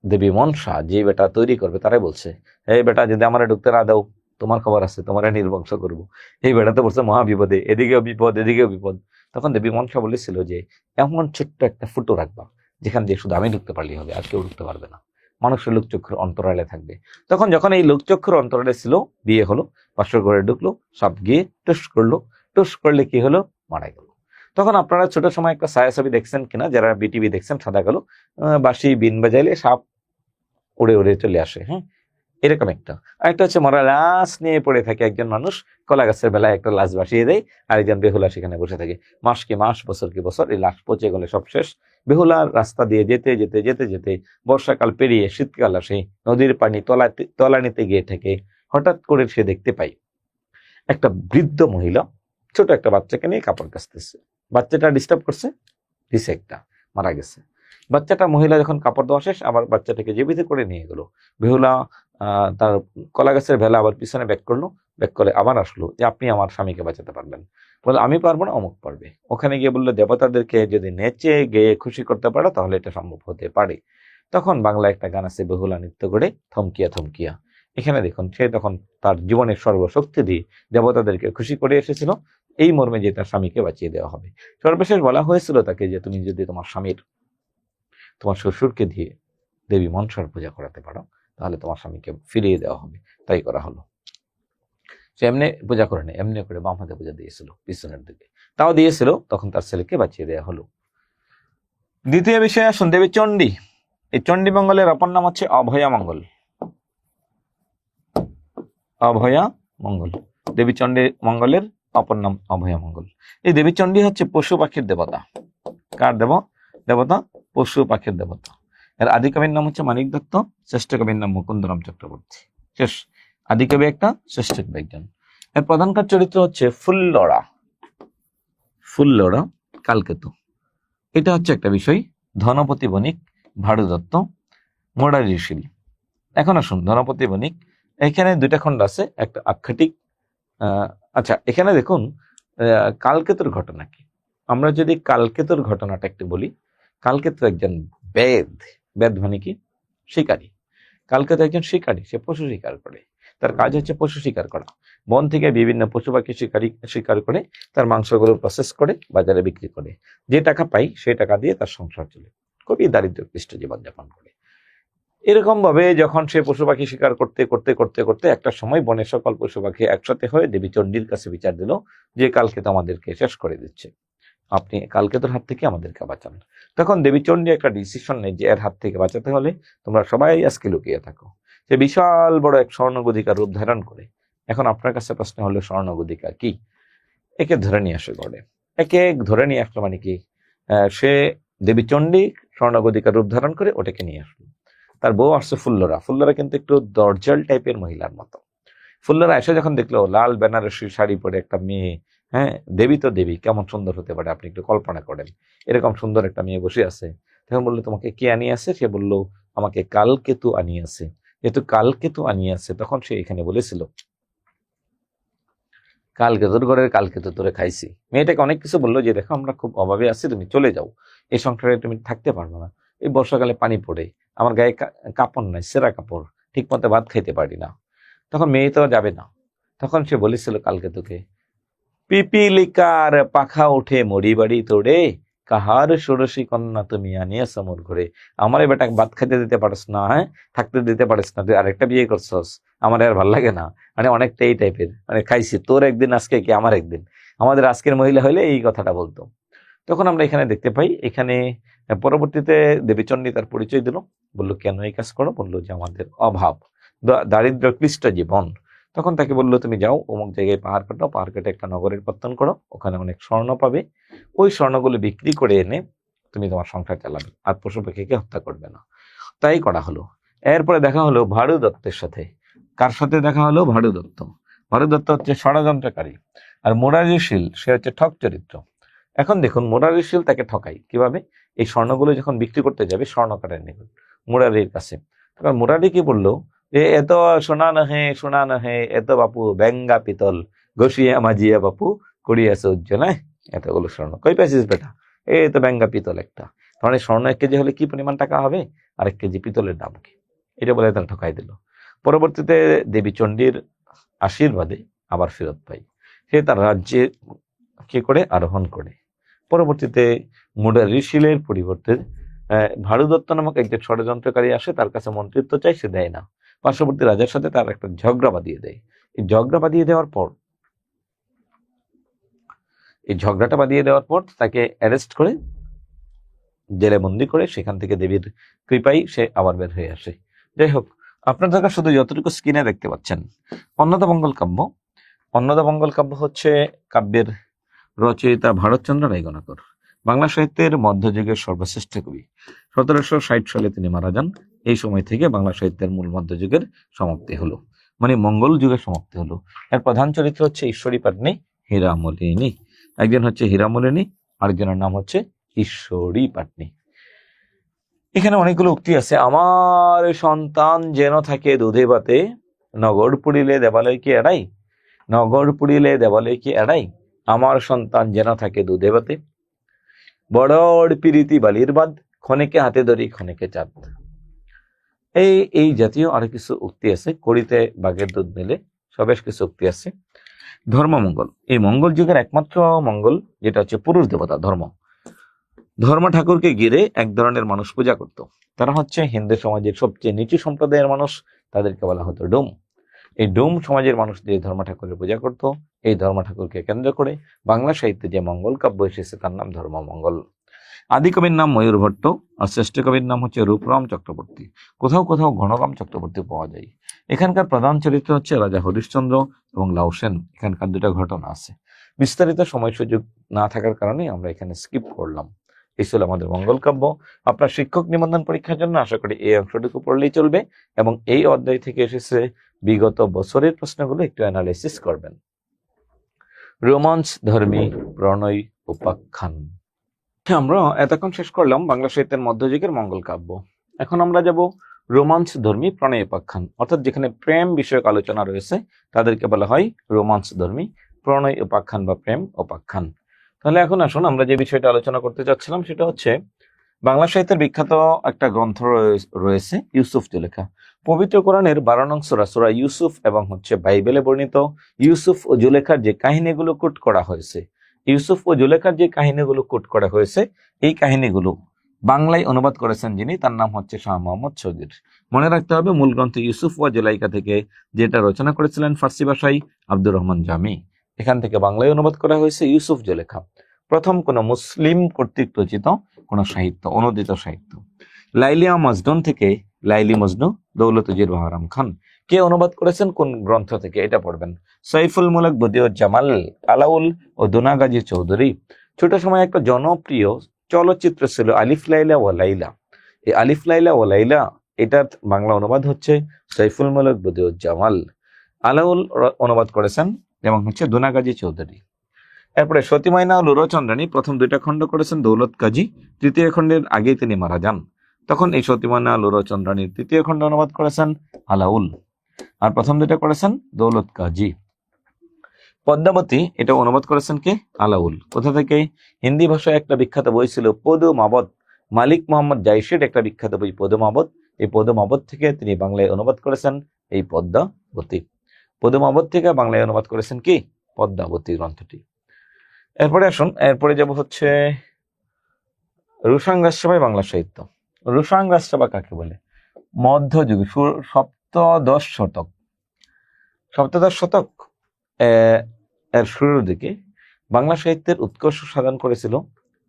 দেবী মনসা যে বেটা তৈরি করবে তারাই বলছে, এই বেটা যদি আমার ঢুকতে না দাও, তোমার খবর আছে, তোমার নির্বংশ করবো। এই বেটা তো বলছে মহা বিপদে, এদিকেও বিপদ এদিকেও বিপদ। তখন দেবী মনসা বলেছিল যে এমন ছোট্ট একটা ফুটো রাখবা, যেখান দিয়ে শুধু আমি ঢুকতে পারলেই হবে, আর কেউ ঢুকতে পারবে না, মানুষের লোকচক্ষুর অন্তরালে থাকবে। তখন যখন এই লোকচক্ষুর অন্তরালে ছিল, বিয়ে হলো, বাসর ঘরে ঢুকলো, সাপ গিয়ে টুস করলো, টুস করলে কি হলো? মারা গেল। তখন আপনারা ছোট সময় একটা ছায়াছবি দেখছেন কিনা, যারা বিটিভি দেখছেন, সাদা কালো, বাঁশি বিন বাজাইলে সাপ উড়ে উড়ে চলে আসে। হ্যাঁ, এরকম একটা। আরেকটা হচ্ছে মরা লাশ নিয়ে পড়ে থাকে একজন মানুষ, কলা গাছের বেলায় একটা লাশ বাসিয়ে দেয়, আর একজন বেহুলা সেখানে বসে থাকে। মাস কি মাস, বছর কি বছর, এই লাশ পচে গেলে সব শেষ। বেহুলার রাস্তা দিয়ে যেতে যেতে যেতে যেতে বর্ষাকাল পেরিয়ে শীতকাল আসে, নদীর পানি তলানিতে গিয়ে থাকে। হঠাৎ করে সে দেখতে পাই একটা বৃদ্ধ মহিলা ছোট একটা বাচ্চাকে নিয়ে কাপড় কাচতেছে। বাচ্চাটা ডিস্টার্ব করছে, দিছে একটা, মারা গেছে। বাচ্চাটা, মহিলা যখন কাপড় দেওয়া শেষ, আবার বাচ্চাটাকে জীবিত করে নিয়ে গেল। বেহুলা তার কলা গাছের ভেলা আবার পিছনে ব্যাক করলো, ব্যাক করে আবার আসলো যে আপনি আমার স্বামীকে বাঁচাতে পারবেন। বলে আমি পারবো না, অমুক পারবে। ওখানে গিয়ে বললো, দেবতাদেরকে যদি নেচে গেয়ে খুশি করতে পারো তাহলে এটা সম্ভব হতে পারে। তখন বাংলা একটা গান আছে, বেহুলা নৃত্য করে থমকিয়া থমকিয়া। এখানে দেখুন, সে তখন তার জীবনের সর্বশক্তি দিয়ে দেবতাদেরকে খুশি করে এসেছিল, এই মর্মে যে তার স্বামীকে বাঁচিয়ে দেওয়া হবে। সর্বশেষ বলা হয়েছিল তাকে যে তুমি যদি তোমার শ্বশুরকে দিয়ে দেবী মনসার পূজা করাতে পারো, তাহলে তোমার স্বামীকে ফিরিয়ে দেওয়া হবে। তাই করা হলো। সে এমনি পূজা করে নেই, এমনি করে বাম হাতে পূজা দিয়েছিল পিছনের দিকে, তাও দিয়েছিল, তখন তার ছেলেকে বাঁচিয়ে দেওয়া হলো। দ্বিতীয় বিষয় আসুন, দেবী চণ্ডী। এই চণ্ডী মঙ্গলের অপর নাম হচ্ছে অভয়া মঙ্গল। অভয়া মঙ্গল, দেবী চণ্ডী মঙ্গলের অপর নাম অভয়া মঙ্গল। এই দেবী চণ্ডী হচ্ছে পশু পাখির দেবতা। কার দেবতা? পশু পাখির দেবতা। এর আদিকবির নাম হচ্ছে মানিক দত্ত, শ্রেষ্ঠ কবির নাম মুকুন্দরাম চক্রবর্তী। শেষ। আদিকবি একটা, শ্রেষ্ঠ কবি একজন। এর প্রধানকার চরিত্র হচ্ছে ফুল্লরা। ফুল্লরা কালকেতু, এটা হচ্ছে একটা বিষয়। ধনপতি বণিক ভাড়ু দত্ত, মোরারিশীল। এখন আসুন ধনপতি বণিক, এখানে দুইটা খণ্ড আছে, একটা আখ্যাটিক। আচ্ছা, এখানে দেখুন কালকেতুর ঘটনা কি। আমরা যদি কালকেতুর ঘটনাটা একটু বলি, কালকেতু একজন বেদ মানে কি? শিকারী। কালকেতু একজন শিকারী, সে পশু শিকার করে। তার কাজ হচ্ছে পশু শিকার করা। বন থেকে বিভিন্ন পশু পাখি শিকার করে তার মাংসগুলো প্রসেস করে বাজারে বিক্রি করে। যে টাকা পাই সেই টাকা দিয়ে তার সংসার চলে, খুবই দারিদ্র্যক্লিষ্ট জীবনযাপন করে। এরকম ভাবে যখন সে পশু পাখি শিকার করতে করতে করতে করতে একটা সময় বনের সকল পশু পাখি একসাথে হয়ে দেবী চণ্ডীর কাছে বিচার দিল যে কালকেতু আমাদেরকে শেষ করে দিচ্ছে, আপনি কালকেতুর হাত থেকে আমাদেরকে বাঁচান। তখন দেবী চণ্ডী একটা ডিসিশন নেয় যে এর হাত থেকে বাঁচাতে হলে তোমরা সবাই আজকে লুকিয়ে থাকো। সে বিশাল বড় এক স্বর্ণগদিকার রূপ ধারণ করে। এখন আপনার কাছে প্রশ্ন হলো, স্বর্ণগদিকা কি? একে ধরে নিয়ে আসে ঘরে, একে ধরে নিয়ে আসলো মানে কি? সে দেবী চণ্ডী স্বর্ণগদিকার রূপ ধারণ করে ওটাকে নিয়ে আসলো। তার বউ আসছে ফুল্লরা। ফুল্লরা কিন্তু একটু দরজাল টাইপের মহিলার মতো। ফুল্লরা এসে যখন দেখলো লাল বেনারসি শাড়ি পরে একটা মেয়ে, হ্যাঁ, দেবী তো দেবী, কেমন সুন্দর হতে পারে আপনি একটু কল্পনা করেন, এরকম সুন্দর একটা মেয়ে বসে আছে। তখন বললো, তোমাকে কে আনিয়েছে? সে বললো, আমাকে কালকেতু আনিয়েছে। যেহেতু কালকেতু আনিয়েছে, তখন সে এখানে বলেছিল, কালকেতুর ঘরের কালকেতু তোরে খাইছি। মেয়েটাকে অনেক কিছু বললো যে দেখো আমরা খুব অভাবে আছি, তুমি চলে যাও, এই সংসারে তুমি থাকতে পারবে না। এই বর্ষাকালে পানি পড়ে, আমার গায়ে কাপড় নাই, সেরা কাপড়, ঠিক মতো ভাত খাইতে পারি না। তখন মেয়ে তো যাবে না। তখন সে বলেছিল কালকেতুকে, পিপিলিকার পাখা উঠে মরি বাড়ি তোড়ে, কাহার ষোড়শী কন্যা তুমি আনিয়াছ মোর ঘরে। আমার বেটা ভাত খাইতে দিতে পারস না, হ্যাঁ, থাকতে দিতে পারিস না, তুই আরেকটা বিয়ে করছস, আমার আর ভাল লাগে না। মানে অনেকটা এই টাইপের, মানে খাইছি তোর একদিন আজকে কি আমার একদিন। আমাদের আজকের মহিলা হইলে এই কথাটা বলতো। তখন আমরা এখানে দেখতে পাই, এখানে পরবর্তীতে দেবীচণ্ডী তার পরিচয় দিল, বললো কেন এই কাজ করো? বললো যে আমাদের অভাব, দারিদ্র ক্লিষ্ট জীবন। তখন তাকে বললো, তুমি যাও অমুক জায়গায় পাহাড় কাটো, পাহাড় কেটে একটা নগরের পত্তন করো, ওখানে অনেক স্বর্ণ পাবে, ওই স্বর্ণগুলো বিক্রি করে এনে তুমি তোমার সংসার চালাবে, আর পশু পাখিকে হত্যা করবে না। তাই করা হলো। এরপরে দেখা হলো ভাড়ু দত্তের সাথে। কার সাথে দেখা হলো? ভাড়ু দত্ত। ভাড়ু দত্ত হচ্ছে ষড়যন্ত্রকারী, আর মোরারিশীল সে হচ্ছে ঠক চরিত্র। এখন দেখুন, মোরারিশীল তাকে ঠকাই কিভাবে? এই স্বর্ণগুলো যখন বিক্রি করতে যাবে স্বর্ণকারের নিকট, মুরারির কাছে, তখন মুরারি কি বললো, এত সোনা নহে, সোনা নহে, এত বাপু ব্যাঙ্গা পিতল, ঘষিয়া মাজিয়া বাপু করিয়াছে উজ্জ্বলায়, এতগুলো স্বর্ণ কই পাইছিস বেটা? এই তো ব্যাঙ্গা পিতল একটা। তাহলে স্বর্ণ 1 কেজি হলে কি পরিমাণ টাকা হবে, আর 1 কেজি পিতলের দাম কি? এটা বলে তারা ঠকাই দিল। পরবর্তীতে দেবী চণ্ডীর আশীর্বাদে আবার ফেরত পাই। সে তার রাজ্যে কি করে? আরোহণ করে। পরবর্তীতে মুরারিশীলের পরিবর্তে ভাড়ু দত্ত নামক একজন ষড়যন্ত্রকারী আসে, তার কাছে মন্ত্রিত্ব চাই, সে দেয় না। পার্শ্ববর্তী রাজার সাথে তার একটা ঝগড়া বাঁধিয়ে দেয়। এই ঝগড়াটা বাঁধিয়ে দেওয়ার পর তাকে অ্যারেস্ট করে জেলে বন্দি করে, সেখান থেকে দেবীর কৃপায় সে আবার বের হয়ে আসে। যাই হোক, আপনারা শুধু যতটুকু স্ক্রিনে দেখতে পাচ্ছেন, অন্নদামঙ্গল কাব্য। অন্নদামঙ্গল কাব্য হচ্ছে কাব্যের রচয়িতা ভারতচন্দ্র রায়গণাকর, বাংলা সাহিত্যের মধ্যযুগের সর্বশ্রেষ্ঠ কবি। 1760 সালে তিনি মারা যান। এই সময় থেকে বাংলা সাহিত্যের মূল মধ্যযুগের সমাপ্তি হলো, মানে মঙ্গল যুগের সমাপ্তি হলো। এর প্রধান চরিত্র হচ্ছে ঈশ্বরী পাটনি, হীরামলিনী। একজন হচ্ছে হীরামলিনী, আরেকজনের নাম হচ্ছে ঈশ্বরী পাটনি। এখানে অনেকগুলো উক্তি আছে। আমার সন্তান যেন থাকে দুধে ভাতে, নগর পুরিলে দেবালয় কি এড়াই, নগর পুরিলে দেবালয় কি এড়াই, আমার সন্তান যেন থাকে দুধে ভাতে, বড় পিরিতি বালির বাদ, ক্ষণেকে হাতে ধরি ক্ষণেকে চাঁদ। এই জাতীয় আরো কিছু উক্তি আছে। করিতে বাঘের দুধ মিলে, বেশ কিছু উক্তি আছে। ধর্মমঙ্গল, এই মঙ্গল যুগের একমাত্র মঙ্গল, যেটা হচ্ছে পুরুষ দেবতা ধর্ম ঠাকুরকে ঘিরে এক ধরনের মানুষ পূজা করত। তারা হচ্ছে হিন্দু সমাজের সবচেয়ে নিচু সম্প্রদায়ের মানুষ, তাদেরকে বলা হতো ডোম। এই ডোম সমাজের মানুষ যে ধর্ম ঠাকুরের পূজা করত, এই ধর্ম ঠাকুরকে কেন্দ্র করে বাংলা সাহিত্যে যে মঙ্গল কাব্য এসেছে তার নাম ধর্মমঙ্গল। আদি কবির নাম ময়ূর ভট্ট, আর শ্রেষ্ঠ কবির নাম হচ্ছে রূপরাম চক্রবর্তী। কোথাও কোথাও গণরাম চক্রবর্তী পাওয়া যায়। এখানকার প্রধান চরিত্র হচ্ছে রাজা হরিশ্চন্দ্র এবং লাউ সেন। এখানকার দুটো ঘটনা আছে, বিস্তারিত সময় সুযোগ না থাকার কারণে আমরা এখানে স্কিপ করলাম। এই ছিল আমাদের মঙ্গল কাব্য। আপনার শিক্ষক নিবন্ধন পরীক্ষার জন্য আশা করি এই অংশটুকু পড়লেই চলবে, এবং এই অধ্যায় থেকে এসেছে বিগত বছরের প্রশ্নগুলো একটু অ্যানালাইসিস করবেন। রোমান্স ধর্মী প্রণয় উপাখ্যান। আমরা এতক্ষণ শেষ করলাম বাংলা সাহিত্যের মধ্যযুগের মঙ্গল কাব্য। এখন আমরা যাব রোমান্স ধর্মী প্রণয় উপাখ্যান, অর্থাৎ যেখানে প্রেম বিষয়ক আলোচনা রয়েছে তাদেরকে বলা হয় রোমান্স ধর্মী প্রণয় উপাখ্যান বা প্রেম উপাখ্যান। তাহলে এখন আসুন আমরা যে বিষয়টা আলোচনা করতে চাচ্ছিলাম সেটা হচ্ছে বাংলা সাহিত্যের বিখ্যাত একটা গ্রন্থ রয়েছে ইউসুফ জুলেখা। পবিত্র কোরআনের 12 নং সূরা সূরা ইউসুফ এবং হচ্ছে বাইবেলে বর্ণিত ইউসুফ ও জুলেখার যে কাহিনীগুলো কোট করা হয়েছে, ইউসুফ ও জুলেখার যে কাহিনীগুলো কোট করা হয়েছে, এই কাহিনীগুলো বাংলায় অনুবাদ করেছেন যিনি, তার নাম হচ্ছে শাহ মোহাম্মদ শগীর। মনে রাখতে হবে মূল গ্রন্থ ইউসুফ ও জুলাইকা থেকে, যেটা রচনা করেছিলেন ফার্সি ভাষায় আব্দুর রহমান জামি, এখান থেকে বাংলায় অনুবাদ করা হয়েছে ইউসুফ জুলেখা। প্রথম কোন মুসলিম কর্তৃক রচিত কোন সাহিত্য, অনুদিত সাহিত্য। লাইলিয়া মজনুন থেকে লাইলি মজনু দৌলত উজির বাহারাম খান। কে অনুবাদ করেছেন, কোন গ্রন্থ থেকে, এটা পড়বেন। সাইফুল মুলক বদিউজ্জামাল, আলাউল ও দোনাগাজী চৌধুরী। ছোট সময় একটা জনপ্রিয় চলচ্চিত্র ছিল আলিফ লাইলা ও লাইলা। এই আলিফ লাইলা ও লাইলা এটার বাংলা অনুবাদ হচ্ছে সাইফুল মুলক বদিউজ্জামাল। আলাউল অনুবাদ করেছেন এবং হচ্ছে দোনাগাজী চৌধুরী। এরপরে সতীমাইনা ও লুরচন্দ্রানী প্রথম 2টা খণ্ড করেছেন দৌলত কাজী। 3য় খণ্ডের আগেই তিনি মারা যান, তখন এই সতীমাইনা লুরচন্দ্রানীর 3য় খণ্ড অনুবাদ করেছেন আলাউল, আর প্রথম 2টা করেছেন দৌলত কাজী। পদ্মাবতী এটা অনুবাদ করেছেন কে, আলাউল। কোথা থেকে, হিন্দি ভাষায় একটা বিখ্যাত বই ছিল পদুমাবদ, মালিক মোহাম্মদ জাইসির একটা বিখ্যাত বই পদুমাবদ। এই পদুমাবদ থেকে তিনি বাংলায় অনুবাদ করেছেন এই পদ্মাবতী। পদুমাবদ থেকে বাংলায় অনুবাদ করেছেন কি, পদ্মাবতী গ্রন্থটি। এরপরে আসুন, এরপরে যাব হচ্ছে রুশাং রাজসভায় বাংলা সাহিত্য। রুশাং রাজসভা কাকে বলে, মধ্যযুগে সপ্তদশ শতক, এর শুরুর দিকে বাংলা সাহিত্যের উৎকর্ষ সাধন করেছিল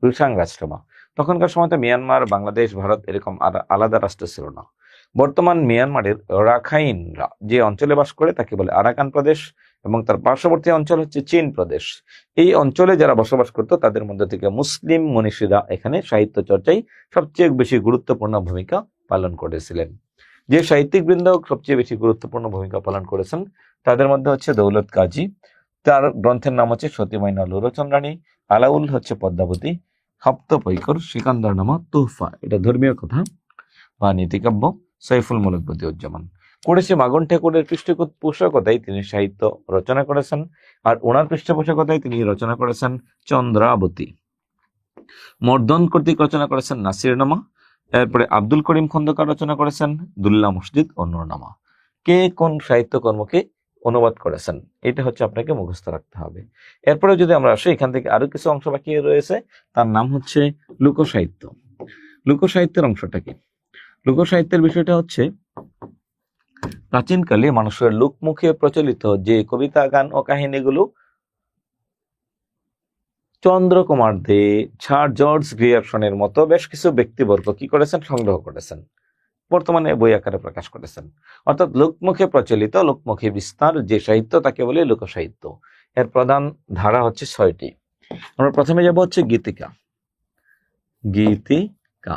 রুশাং রাজসভা। তখনকার সময় তো মিয়ানমার, বাংলাদেশ, ভারত এরকম আলাদা রাষ্ট্র ছিল না। বর্তমান মিয়ানমারের রাখাইনরা যে অঞ্চলে বাস করে তাকে বলে আরাকান প্রদেশ, এবং তার পার্শ্ববর্তী অঞ্চল হচ্ছে চীন প্রদেশ। এই অঞ্চলে যারা বসবাস করত তাদের মধ্যে থেকে মুসলিম মনীষীরা এখানে সাহিত্য চর্চায় সবচেয়ে বেশি গুরুত্বপূর্ণ ভূমিকা পালন করেছিলেন। যে সাহিত্যিক বৃন্দ সবচেয়ে বেশি গুরুত্বপূর্ণ ভূমিকা পালন করেছেন তাদের মধ্যে হচ্ছে দৌলত কাজী, তার গ্রন্থের নাম হচ্ছে সতীমাইনা লুরচন্দ্রানী। আলাউল হচ্ছে পদ্মাবতী। সপ্তপৈকর সিকান্দার নামা তুহফা, এটা ধর্মীয় কথা বা নীতিকাব্য। সাইফুল মুলক বদিউজ্জামান করেছে মাগন ঠাকুরের পৃষ্ঠপোষকতায় তিনি সাহিত্য রচনা করেছেন, আর ওনার পৃষ্ঠপোষকতায় তিনি রচনা করেছেন চন্দ্রাবতী। মর্দন কর্তৃক রচনা করেছেন নাসিরনামা। এরপরে আব্দুল করিম খন্দকার রচনা করেছেন দুল্লা মসজিদ ও নূরনামা। কে কোন সাহিত্য কর্মকে অনুবাদ করেছেন এটা হচ্ছে আপনাকে মুখস্থ রাখতে হবে। এরপরে যদি আমরা আসি, এখান থেকে আরো কিছু অংশ বাকি রয়েছে, তার নাম হচ্ছে লোকসাহিত্য। লোকসাহিত্যের অংশটা কি, লোকসাহিত্যের বিষয়টা হচ্ছে প্রাচীনকালে মানুষের লোকমুখে প্রচলিত যে কবিতা, গান ও কাহিনীগুলো চন্দ্রকুমার দে, স্যার জর্জ গ্রিয়ারসনের মতো বেশ কিছু ব্যক্তিবর্গ কি করেছেন, সংগ্রহ করেছেন, বর্তমানে বই আকারে প্রকাশ করেছেন। অর্থাৎ লোকমুখে প্রচলিত, লোকমুখে বিস্তার যে সাহিত্য তাকে বলে লোকসাহিত্য। এর প্রধান ধারা হচ্ছে 6টি। আমরা প্রথমে যাব হচ্ছে গীতিকা, গীতিকা।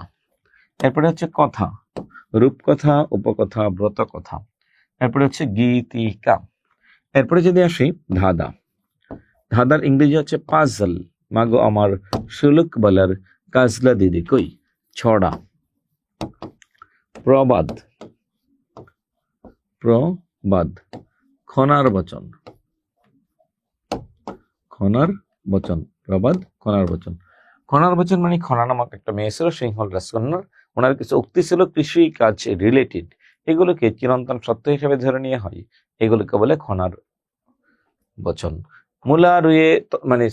এরপরে হচ্ছে কথা, রূপকথা, উপকথা, ব্রতকথা। এরপরে হচ্ছে গীতিকা। এরপরে যদি আসি ধাঁধা, ধাঁধার ইংরেজি হচ্ছে পাজল, মাগো আমার সুলুক বলার কাজলা দিদি কই। ছড়া, প্রবাদ, প্রবাদ, খনার বচন, খনার বচন, প্রবাদ, খনার বচন। খনার বচন মানে খনা নামক একটা মেয়ে ছিল, সিংহল রাজকন্যার। ওনার কিছু উক্তি ছিল কৃষি কাজ রিলেটেড, এগুলোকে চিরন্তন সত্য হিসেবে ধরে নিয়ে হয়, এগুলোকে বলে খনার বচন। মূলা রুয়ে মানে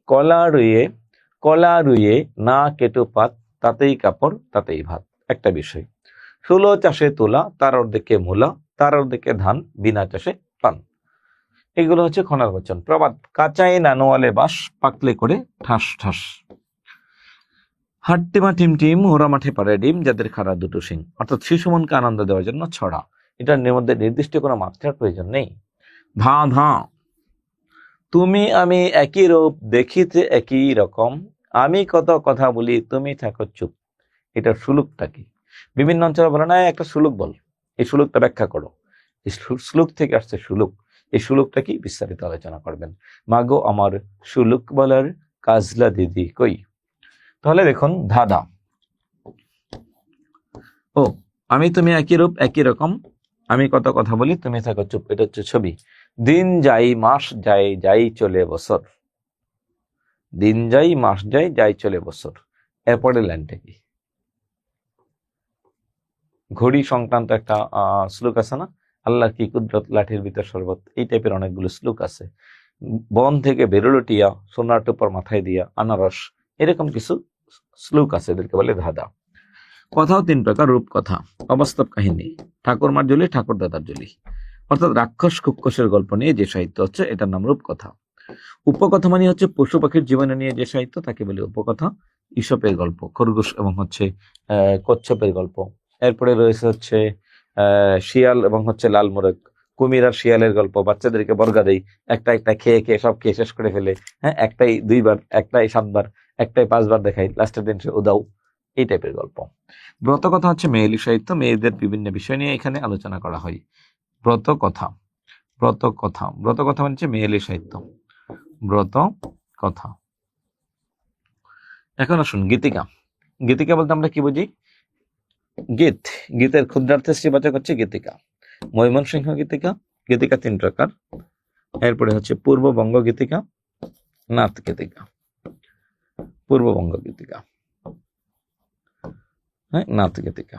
কলা রুয়ে না কেটো পাত, তাতেই কাপড় তাতেই ভাত। একটা বিষয়। ষোলো চাষে তোলা, তার অর্ধেকে মূলা, তার অর্ধেকে ধান, বিনা চাষে পান। এগুলো হচ্ছে খনার বচন। প্রবাদ, কাঁচাই নানোয়ালে বাস, পাকলে করে ঠাস ঠাস। হাট্টিমা টিম টিম, ওরা মাঠে পারে ডিম, যাদের খাড়া দুটো শিং। অর্থাৎ শিশু মনকে আনন্দ দেওয়ার জন্য ছড়া। এটার মধ্যে নির্দিষ্ট কোনো মাত্রার প্রয়োজন নেই। ধা ধা, তুমি আমি একই রূপ, দেখিতে একই রকম, আমি কত কথা বলি, তুমি থাকো চুপ। এটার সুলুকটা কি? বিভিন্ন অঞ্চলে বলে না একটা সুলুক বল, এই সুলুকটা ব্যাখ্যা করো। এই শ্লোক থেকে আসছে সুলুক। এই সুলুকটা কি বিস্তারিত আলোচনা করবেন। মাগো আমার সুলুক বলার কাজলা দিদি কই। তাহলে দেখুন, ধাঁধা। ও, আমি তুমি একই রূপ একই রকম, আমি কত কথা বলি, তুমি থাকো চুপ। এটা হচ্ছে ছবি। দিন যাই মাস যাই, যাই চলে বছর। দিন যাই মাস যাই, যাই চলে বছর। এরপরে লাইনটা কি? ঘড়ি সংক্রান্ত একটা শ্লোক আছে না, আল্লাহ কি কুদরত, লাঠির ভিতর শরবত, এই টাইপের অনেকগুলো শ্লোক আছে। বন থেকে বেরোলো টিয়া, সোনার টোপর মাথায় দিয়া, আনারস, এরকম কিছু শ্লোক আছে, এদেরকে বলে ধাঁধা। কথাও তিন প্রকার, রূপকথা, অবাস্তব কাহিনী, ঠাকুরমার জলি, ঠাকুর দাদার জলি। অর্থাৎ রাক্ষস খুক্ষসের গল্প নিয়ে যে সাহিত্য হচ্ছে, এটার নাম রূপকথা। উপকথা মানে হচ্ছে পশু পাখির জীবনে নিয়ে যে সাহিত্য, তাকে বলে উপকথা। ঈশপের গল্প, খরগোশ এবং হচ্ছে কচ্ছপের গল্প। এরপরে রয়েছে হচ্ছে শিয়াল এবং হচ্ছে লাল মোরগ, কুমির আর শিয়ালের গল্প। বাচ্চাদেরকে বর্গা দেই, একটা একটা খেয়ে খেয়ে সব খেয়ে শেষ করে ফেলে। হ্যাঁ, একটাই 2 বার, একটাই 7 বার, একটাই 5 বার দেখাই, লাস্টের দিন সে উদাও। এই টাইপের গল্প। ব্রতকথা হচ্ছে মেয়েলি সাহিত্য, মেয়েদের বিভিন্ন বিষয় নিয়ে এখানে আলোচনা করা হয়। ব্রতকথা, ব্রতকথা, ব্রতকথা মানে হচ্ছে মেয়েলি সাহিত্য, ব্রত কথা। এখন আসুন গীতিকা। গীতিকা বলতে আমরা কি বুঝি? গীত, গীতের ক্ষুদ্রার্থে শ্রীবাচক হচ্ছে গীতিকা। ময়মনসিংহ গীতিকা, গীতিকা 3 প্রকার। এরপরে হচ্ছে পূর্ববঙ্গ গীতিকা, নাথ গীতিকা। পূর্ববঙ্গ গীতিকা, হ্যাঁ, নাথ গীতিকা।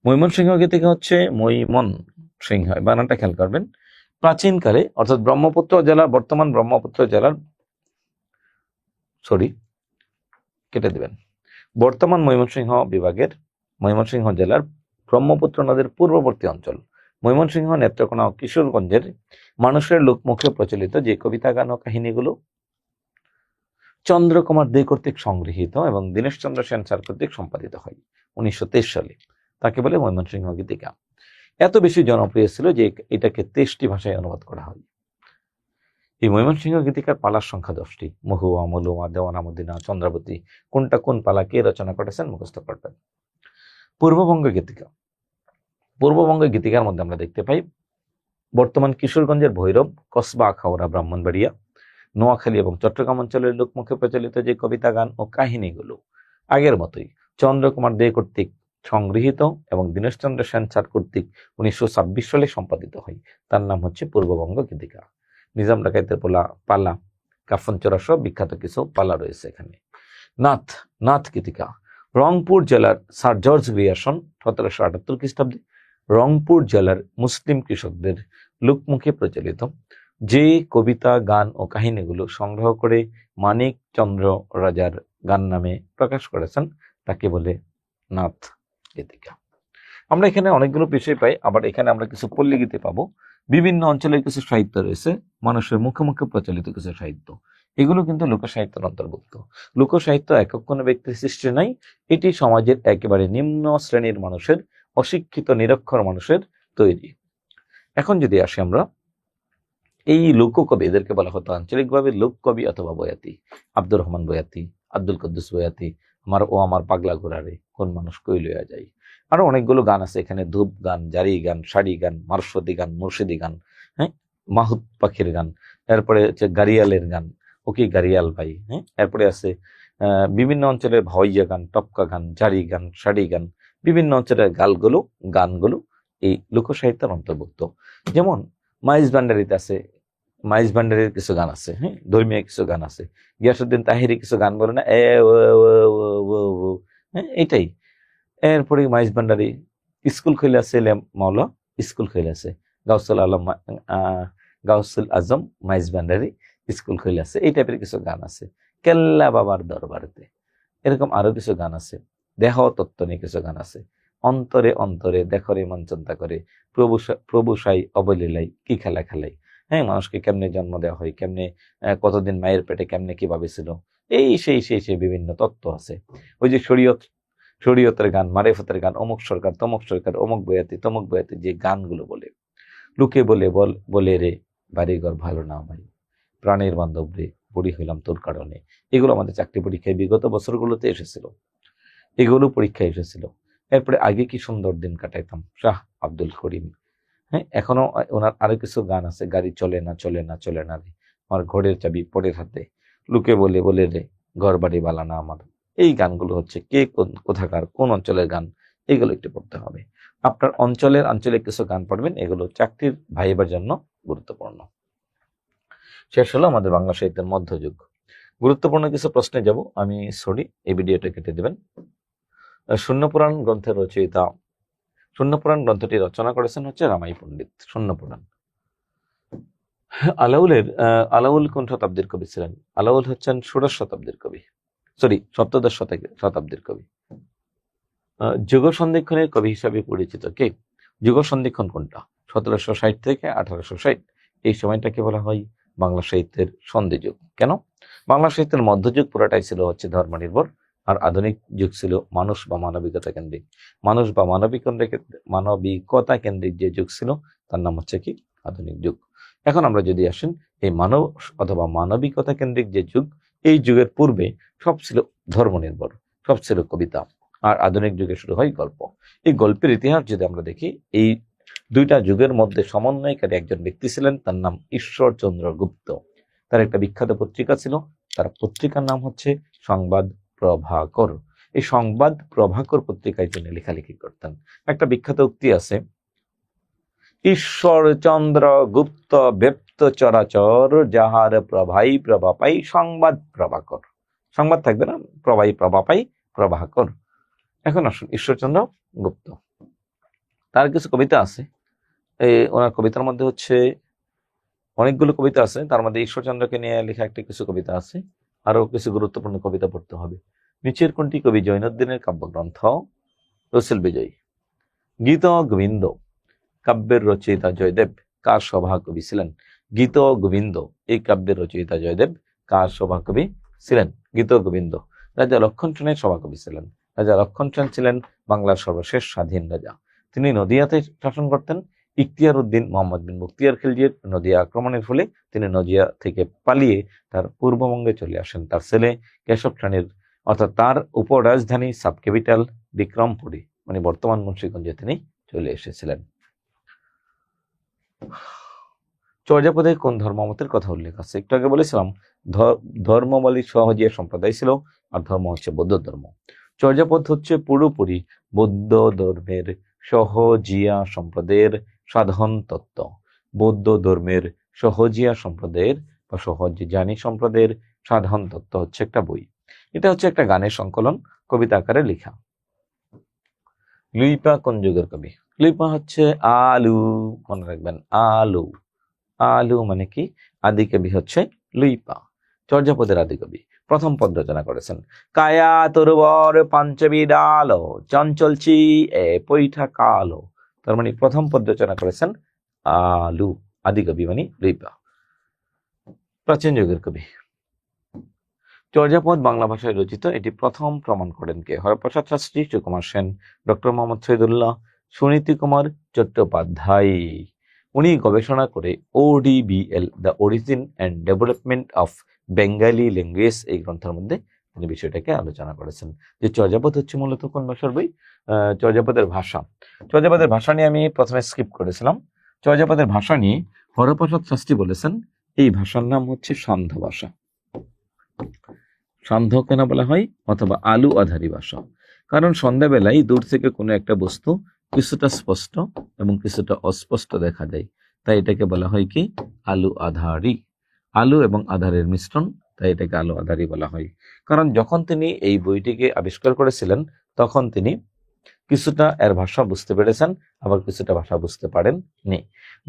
ময়মনসিংহ গীতিকা হচ্ছে মৈমন সিংহ, বানানটা খেয়াল করবেন। প্রাচীনকালে, অর্থাৎ ব্রহ্মপুত্র জেলার, বর্তমান ব্রহ্মপুত্র জেলার, কেটে দিবেন, বর্তমান ময়মনসিংহ বিভাগের, ময়মনসিংহ জেলার ব্রহ্মপুত্র নদীর পূর্ববর্তী অঞ্চল, ময়মনসিংহ, নেত্রকোনা ও কিশোরগঞ্জের মানুষের লোকমুখে প্রচলিত যে কবিতা, গান ও কাহিনীগুলো চন্দ্রকুমার দে কর্তৃক সংগৃহীত এবং দীনেশচন্দ্র সেন স্যার কর্তৃক সম্পাদিত হয় 1923 সালে, তাকে বলে ময়মনসিংহ গীতিকা। এত বেশি জনপ্রিয় ছিল যে এটাকে 23টি ভাষায় অনুবাদ করা হয়। এই ময়মনসিংহ গীতিকার পালার সংখ্যা 10টি। মহুয়া, মলুয়া, দেওয়ানা, মদিনা, চন্দ্রাবতী, কোনটা কোন পালা কে রচনা করেছেন মুখস্থ করবেন। পূর্ববঙ্গ গীতিকা, পূর্ববঙ্গ গীতিকার মধ্যে আমরা দেখতে পাই বর্তমান কিশোরগঞ্জের ভৈরব, কসবা, আখাউড়া, ব্রাহ্মণবাড়িয়া, নোয়াখালী এবং চট্টগ্রাম অঞ্চলের লোকমুখে প্রচলিত যে কবিতা, গান ও কাহিনীগুলো আগের মতোই চন্দ্রকুমার দে কর্তৃক সংগৃহীত এবং দীনেশচন্দ্র সেন স্যার কর্তৃক 1926 সালে সম্পাদিত হয়, তার নাম হচ্ছে পূর্ববঙ্গ গীতিকা। নিজাম ডাকাইতের পালা, কাফন চোরা সহ বিখ্যাত কিছু পালা রয়েছে এখানে। নাথ, নাথ গীতিকা রংপুর জেলার স্যার জর্জ গ্রিয়ারসন 1778 খ্রিস্টাব্দে রংপুর জেলার মুসলিম কৃষকদের লোকমুখে প্রচলিত যে কবিতা, গান ও কাহিনীগুলো সংগ্রহ করে মানিক চন্দ্র রাজার গান নামে প্রকাশ করেছেন, তাকে বলে নাথ গীতিকা। আমরা এখানে অনেকগুলো বিষয় পাই, আবার এখানে আমরা কিছু পল্লী গীতি পাবো। বিভিন্ন অঞ্চলের কিছু সাহিত্য রয়েছে, মানুষের মুখে মুখে প্রচলিত কিছু সাহিত্য, এগুলো কিন্তু লোকসাহিত্যের অন্তর্ভুক্ত। লোকসাহিত্য একক কোনো ব্যক্তির সৃষ্টি নাই, এটি সমাজের একেবারে নিম্ন শ্রেণীর মানুষের, অশিক্ষিত নিরক্ষর মানুষের তৈরি। এখন যদি আসি আমরা, এই লোককবি, এদেরকে বলা হতো আঞ্চলিকভাবে লোককবি অথবা বয়াতি। আব্দুর রহমান বয়াতি, আব্দুল কুদ্দুস বয়াতি, আমার পাগলা ঘোড়ারে কোন মানুষ কই লইয়া যায়। আরো অনেকগুলো গান আছে এখানে, ধূপ গান, জারি গান, শাড়ি গান, মার্শদি গান, মুর্শিদি গান, হ্যাঁ, মাহুত পাখির গান, এরপরে হচ্ছে গারিয়ালের গান, ওকে গারিয়াল ভাই, হ্যাঁ, এরপরে আছে বিভিন্ন অঞ্চলের ভাওয়াইয়া গান, টপকা গান, জারি গান, শাড়ি গান, বিভিন্ন অঞ্চলের গানগুলো এই লোকসাহিত্যের অন্তর্ভুক্ত। যেমন মাইজ ভান্ডারিতে আছে, মাইজ ভান্ডারির কিছু গান আছে, হ্যাঁ, ধর্মীয় কিছু গান আছে। গিয়াসউদ্দিন তাহিরি কিছু গান বলে না, হ্যাঁ, এটাই। এরপরে মাইজ ভান্ডারি স্কুল খুলে আছে, মাওলা স্কুল খুলে আছে, গাউসুল আজম মাইজ ভান্ডারি স্কুল খুলে আছে, এই টাইপের কিছু গান আছে। কেল্লা বাবার দরবারেতে, এরকম আরো কিছু গান আছে। দেহ তত্ত্ব নিয়ে কিছু গান আছে। অন্তরে অন্তরে দেখরে মন চিন্তা করে, প্রভু সাই অবলীলাই কি খেলা খেলাই। হ্যাঁ, মানুষকে কেমনে জন্ম দেওয়া হয়, কেমনে কতদিন মায়ের পেটে কেমনে কিভাবে ছিল, এই সেই বিভিন্ন তত্ত্ব আছে। ওই যে শরীয়তের গান, মারেফতের গান, অমুক সরকার তমুক সরকার, অমুক তমুক বয়াতি, যে গানগুলো বলে, লোকে বলে রে বাড়িঘর ভালো না ভাই, প্রাণের বান্ধব রে বুড়ি হইলাম তোর কারণে। এগুলো আমাদের চাকরি পরীক্ষায় বিগত বছরগুলোতে এসেছিল, এগুলো পরীক্ষায় এসেছিল। এরপরে আগে কি সুন্দর দিন কাটাইতাম, শাহ আব্দুল করিম। হ্যাঁ, এখনো ওনার আরো কিছু গান আছে, গাড়ি চলে না চলে না চলে না রে, আমার ঘরের চাবি পরের হাতে, লোকে বলে রে ঘর বাড়ি বালা না আমার। এই গানগুলো হচ্ছে কে কোথাকার কোন অঞ্চলের গান, এগুলো একটু পড়তে হবে। আপনার অঞ্চলের আঞ্চলিক কিছু গান পড়বেন, এগুলো চাকরির ভাইবার জন্য গুরুত্বপূর্ণ। শেষ হলো আমাদের বাংলা সাহিত্যের মধ্যযুগ। গুরুত্বপূর্ণ কিছু প্রশ্নে যাব আমি, সরি এই ভিডিওটা কেটে দেবেন। শূন্যপুরাণ গ্রন্থের রচয়িতা, শূন্যপুরাণ গ্রন্থটি রচনা করেছেন হচ্ছে রামাই পণ্ডিত। শূন্যপুরাণ আলাউল কোন শতাব্দীর কবি ছিলেন? আলাউল হচ্ছেন ষোড়শ শতাব্দীর কবি, সরি সপ্তদশ শতাব্দীর কবি। যুগ সন্ধিক্ষণের কবি হিসাবে পরিচিত কে? যুগ সন্ধিক্ষণ কোনটা? 1760 থেকে 1860, এই সময়টাকে বলা হয় বাংলা সাহিত্যের সন্ধিযুগ। কেন? বাংলা সাহিত্যের মধ্যযুগ পুরাটাই ছিল হচ্ছে ধর্ম নির্ভর, আর আধুনিক যুগ ছিল মানুষ বা মানবিকতা কেন্দ্রিক। মানুষ বা মানবিকতা কেন্দ্রিক যে যুগ ছিল তার নাম হচ্ছে কি আধুনিক যুগ। এখন আমরা যদি আসেন এই মানব অথবা মানবিকতা কেন্দ্রিক যে যুগ, এই যুগের পূর্বে সব ছিল ধর্ম নির্ভর, সব ছিল কবিতা, আর আধুনিক যুগে শুরু হয় গল্প। এই গল্পের ইতিহাস যদি আমরা দেখি, এই দুইটা যুগের মধ্যে সমন্বয়কারী একজন ব্যক্তি ছিলেন, তার নাম ঈশ্বরচন্দ্র গুপ্ত। তার একটা বিখ্যাত পত্রিকা ছিল, তার পত্রিকার নাম হচ্ছে সংবাদ প্রভাকর। এই সংবাদ প্রভাকর পত্রিকায় তিনি লেখালেখি করতেন। একটা বিখ্যাত উক্তি আছে, ঈশ্বরচন্দ্র গুপ্ত ব্যপ্ত চরাচর, যাহার প্রভাই প্রভা পাই সংবাদ প্রভাকর। সংবাদ থাকবে না, প্রভাই প্রভা পাই প্রভাকর। এখন আসুন ঈশ্বরচন্দ্র গুপ্ত, তার কিছু কবিতা আছে। ওনার কবিতার মধ্যে হচ্ছে অনেকগুলো কবিতা আছে, তার মধ্যে ঈশ্বরচন্দ্রকে নিয়ে লেখা একটা কিছু কবিতা আছে, আরো কিছু গুরুত্বপূর্ণ কবিতা পড়তে হবে। নিচের কোনটি কবি জৈনুদ্দিনের কাব্যগ্রন্থ? রসিল বিজয়ী। গীত গোবিন্দ কাব্যের রচয়িতা জয়দেব কার সভাকবি ছিলেন? গীত গোবিন্দ এই কাব্যের রচয়িতা জয়দেব কার সভাকবি ছিলেন? গীত গোবিন্দ রাজা লক্ষণ সেনের সভাকবি ছিলেন। রাজা লক্ষণ সেন ছিলেন বাংলার সর্বশেষ স্বাধীন রাজা। তিনি নদিয়াতে শাসন করতেন। ইখতিয়ার উদ্দিন মোহাম্মদ বিন মুখতিয়ার খিলজির নদিয়া আক্রমণের ফলে তিনি নদিয়া থেকে পালিয়ে তার পূর্ববঙ্গে চলে আসেন। তার ছেলে কেশব রানীর অর্থাৎ তার উপর রাজধানী সাব ক্যাপিটাল বিক্রমপুরী, মানে বর্তমান মুন্সিগঞ্জে তিনি চলে এসেছিলেন। চর্যাপদে কোন ধর্মমতের কথা উল্লেখ আছে? একটু আগে বলেছিলাম ধর্মাবলী সহজিয়া সম্প্রদায় ছিল, আর ধর্ম হচ্ছে বৌদ্ধ ধর্ম। চর্যাপদ হচ্ছে পুরোপুরি বৌদ্ধ ধর্মের সহজিয়া সম্প্রদায়ের সাধন তত্ত্ব। বৌদ্ধ ধর্মের সহজিয়া সম্প্রদায়ের বা সহজিয়ানী সম্প্রদায়ের সাধন তত্ত্ব হচ্ছে একটা বই। এটা হচ্ছে একটা গানের সংকলন, কবিতা আকারে লেখা। লুইপা কোন যুগের কবি? লুইপা হচ্ছে আলু, মনে রাখবেন আলু। আলু মানে কি? আদি কবি হচ্ছে লুইপা। চর্যাপদের আদি কবি। প্রথম পদ রচনা করেছেন কায়া তরুবর পাঞ্চবিডালো চঞ্চলচি এ পৈঠা কালো। তার মানে প্রথম পদ রচনা করেছেন আলু, আদি কবি মানে লুইপা। প্রাচীন যুগের কবি। চর্যাপদ বাংলা ভাষায় রচিত, এটি প্রথম প্রমাণ করেন কে? হরপ্রসাদ শাস্ত্রী, সুকুমার সেন, ডক্টর মোহাম্মদ শহীদুল্লাহ, সুনীতি কুমার চট্টোপাধ্যায়। উনি গবেষণা করে ODBL the origin and development of Bengali language এই গ্রন্থের মধ্যে তিনি বিষয়টাকে আলোচনা করেছেন। যে চর্যাপদ হচ্ছে মূলত কোন ভাষার বই? চর্যাপদের ভাষা। চর্যাপদের ভাষা নিয়ে আমি প্রথমে স্কিপ করেছিলাম। চর্যাপদের ভাষা নিয়ে হরপ্রসাদ শাস্ত্রী বলেছেন এই ভাষার নাম হচ্ছে সান্ধ্য ভাষা। সান্ধ্য কেন বলা হয়? অথবা আলু আধারি ভাষা, কারণ সন্ধ্যাবেলায় দূর থেকে কোনো একটা বস্তু কিছুটা স্পষ্ট এবং কিছুটা অস্পষ্ট দেখা যায়, তাই এটাকে বলা হয় কি আলু আধারি। আলু এবং আধারের মিশ্রণ, তাই এটাকে আলু আধারি বলা হয়। কারণ যখন তিনি এই বইটিকে আবিষ্কার করেছিলেন তখন তিনি কিছুটা এর ভাষা বুঝতে পেরেছেন, আবার কিছুটা ভাষা বুঝতে পারেননি,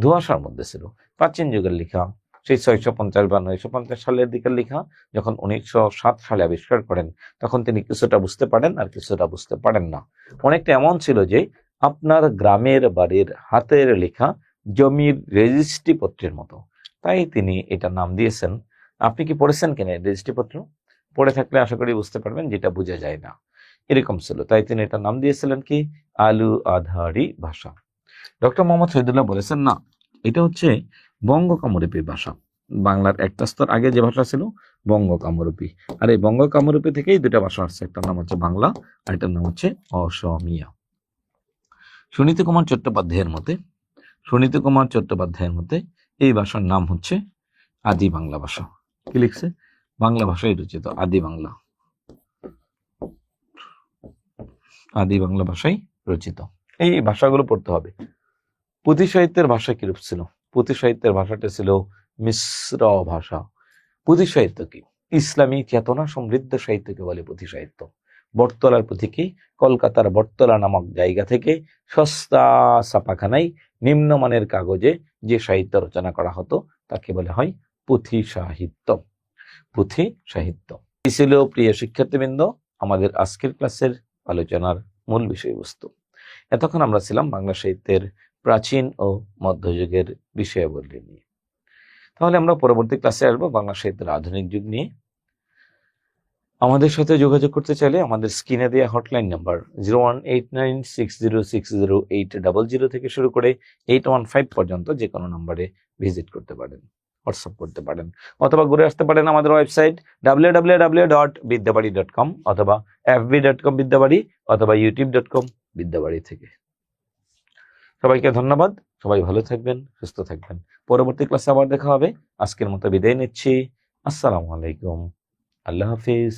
ধোঁয়াশার মধ্যে ছিল। প্রাচীন যুগের লেখা সেই 650 বা 950 সালের দিকের লেখা। যখন 1907 সালে আবিষ্কার করেন তখন তিনি কিছুটা বুঝতে পারেন আর কিছুটা বুঝতে পারেন না। অনেকটা এমন ছিল যে আপনার গ্রামের বাড়ির হাতের লেখা জমির রেজিস্ট্রি পত্রের মতো। তাই তিনি এটা নাম দিয়েছেন। আপনি কি পড়েছেন কিনা রেজিস্ট্রি পত্র? পড়ে থাকলে আশা করি বুঝতে পারবেন যেটা বোঝা যায় না, এরকম ছিল। তাই তিনি এটা নাম দিয়েছিলেন কি, আলু আধারি ভাষা। ডক্টর মোহাম্মদ শহীদুল্লাহ বলেছেন না, এটা হচ্ছে বঙ্গ কামরূপী ভাষা। বাংলার একটা স্তর আগে যে ভাষা ছিল বঙ্গ কামরূপী, আর এই বঙ্গ কামরূপী থেকেই দুটা ভাষা আসছে, একটার নাম হচ্ছে বাংলা আর এটার নাম হচ্ছে অসমীয়া। সুনীতি কুমার চট্টোপাধ্যায়ের মতে এই ভাষার নাম হচ্ছে আদি বাংলা ভাষা। কি লিখছে? বাংলা ভাষায় রচিত আদি বাংলা ভাষায় রচিত। এই ভাষাগুলো পড়তে হবে। পুঁথি সাহিত্যের ভাষা কিরূপ ছিল? পুঁথি সাহিত্যের ভাষাটা ছিল মিশ্র ভাষা। পুঁথি সাহিত্য কি? ইসলামী চেতনা সমৃদ্ধ সাহিত্যকে বলে পুঁথি সাহিত্য। বটতলার পুঁথি কি? কলকাতার বটতলা নামক জায়গা থেকে সস্তা ছাপাখানায় নিম্নমানের কাগজে যে সাহিত্য রচনা করা হতো তাকে বলা হয় পুঁথি সাহিত্য। পুঁথি সাহিত্য। এই ছিল প্রিয় শিক্ষার্থীবৃন্দ আমাদের আজকের ক্লাসের আলোচনার মূল বিষয়বস্তু। এতক্ষণ আমরা ছিলাম বাংলা সাহিত্যের প্রাচীন ও মধ্যযুগের বিষয়াবলী নিয়ে। তাহলে আমরা পরবর্তী ক্লাসে আসবো বাংলা সাহিত্যের আধুনিক যুগ নিয়ে। আমাদের সাথে যোগাযোগ করতে চাইলে আমাদের স্ক্রিনে দেওয়া হটলাইন নাম্বার 01896060800 থেকে শুরু করে 815 পর্যন্ত যে কোনো নম্বরে ভিজিট করতে পারেন, হোয়াটসঅ্যাপ করতে পারেন, অথবা ঘুরে আসতে পারেন আমাদের ওয়েবসাইট www.বিদ্যাবাড়ি.com অথবা fb.com বিদ্যাবাড়ি অথবা youtube.com বিদ্যাবাড়ি থেকে। সবাইকে ধন্যবাদ। সবাই ভালো থাকবেন, সুস্থ থাকবেন। পরবর্তী ক্লাসে আবার দেখা হবে। আজকের মতো বিদায় নিচ্ছি। আসসালামু আলাইকুম। আল্লাহ হাফিজ।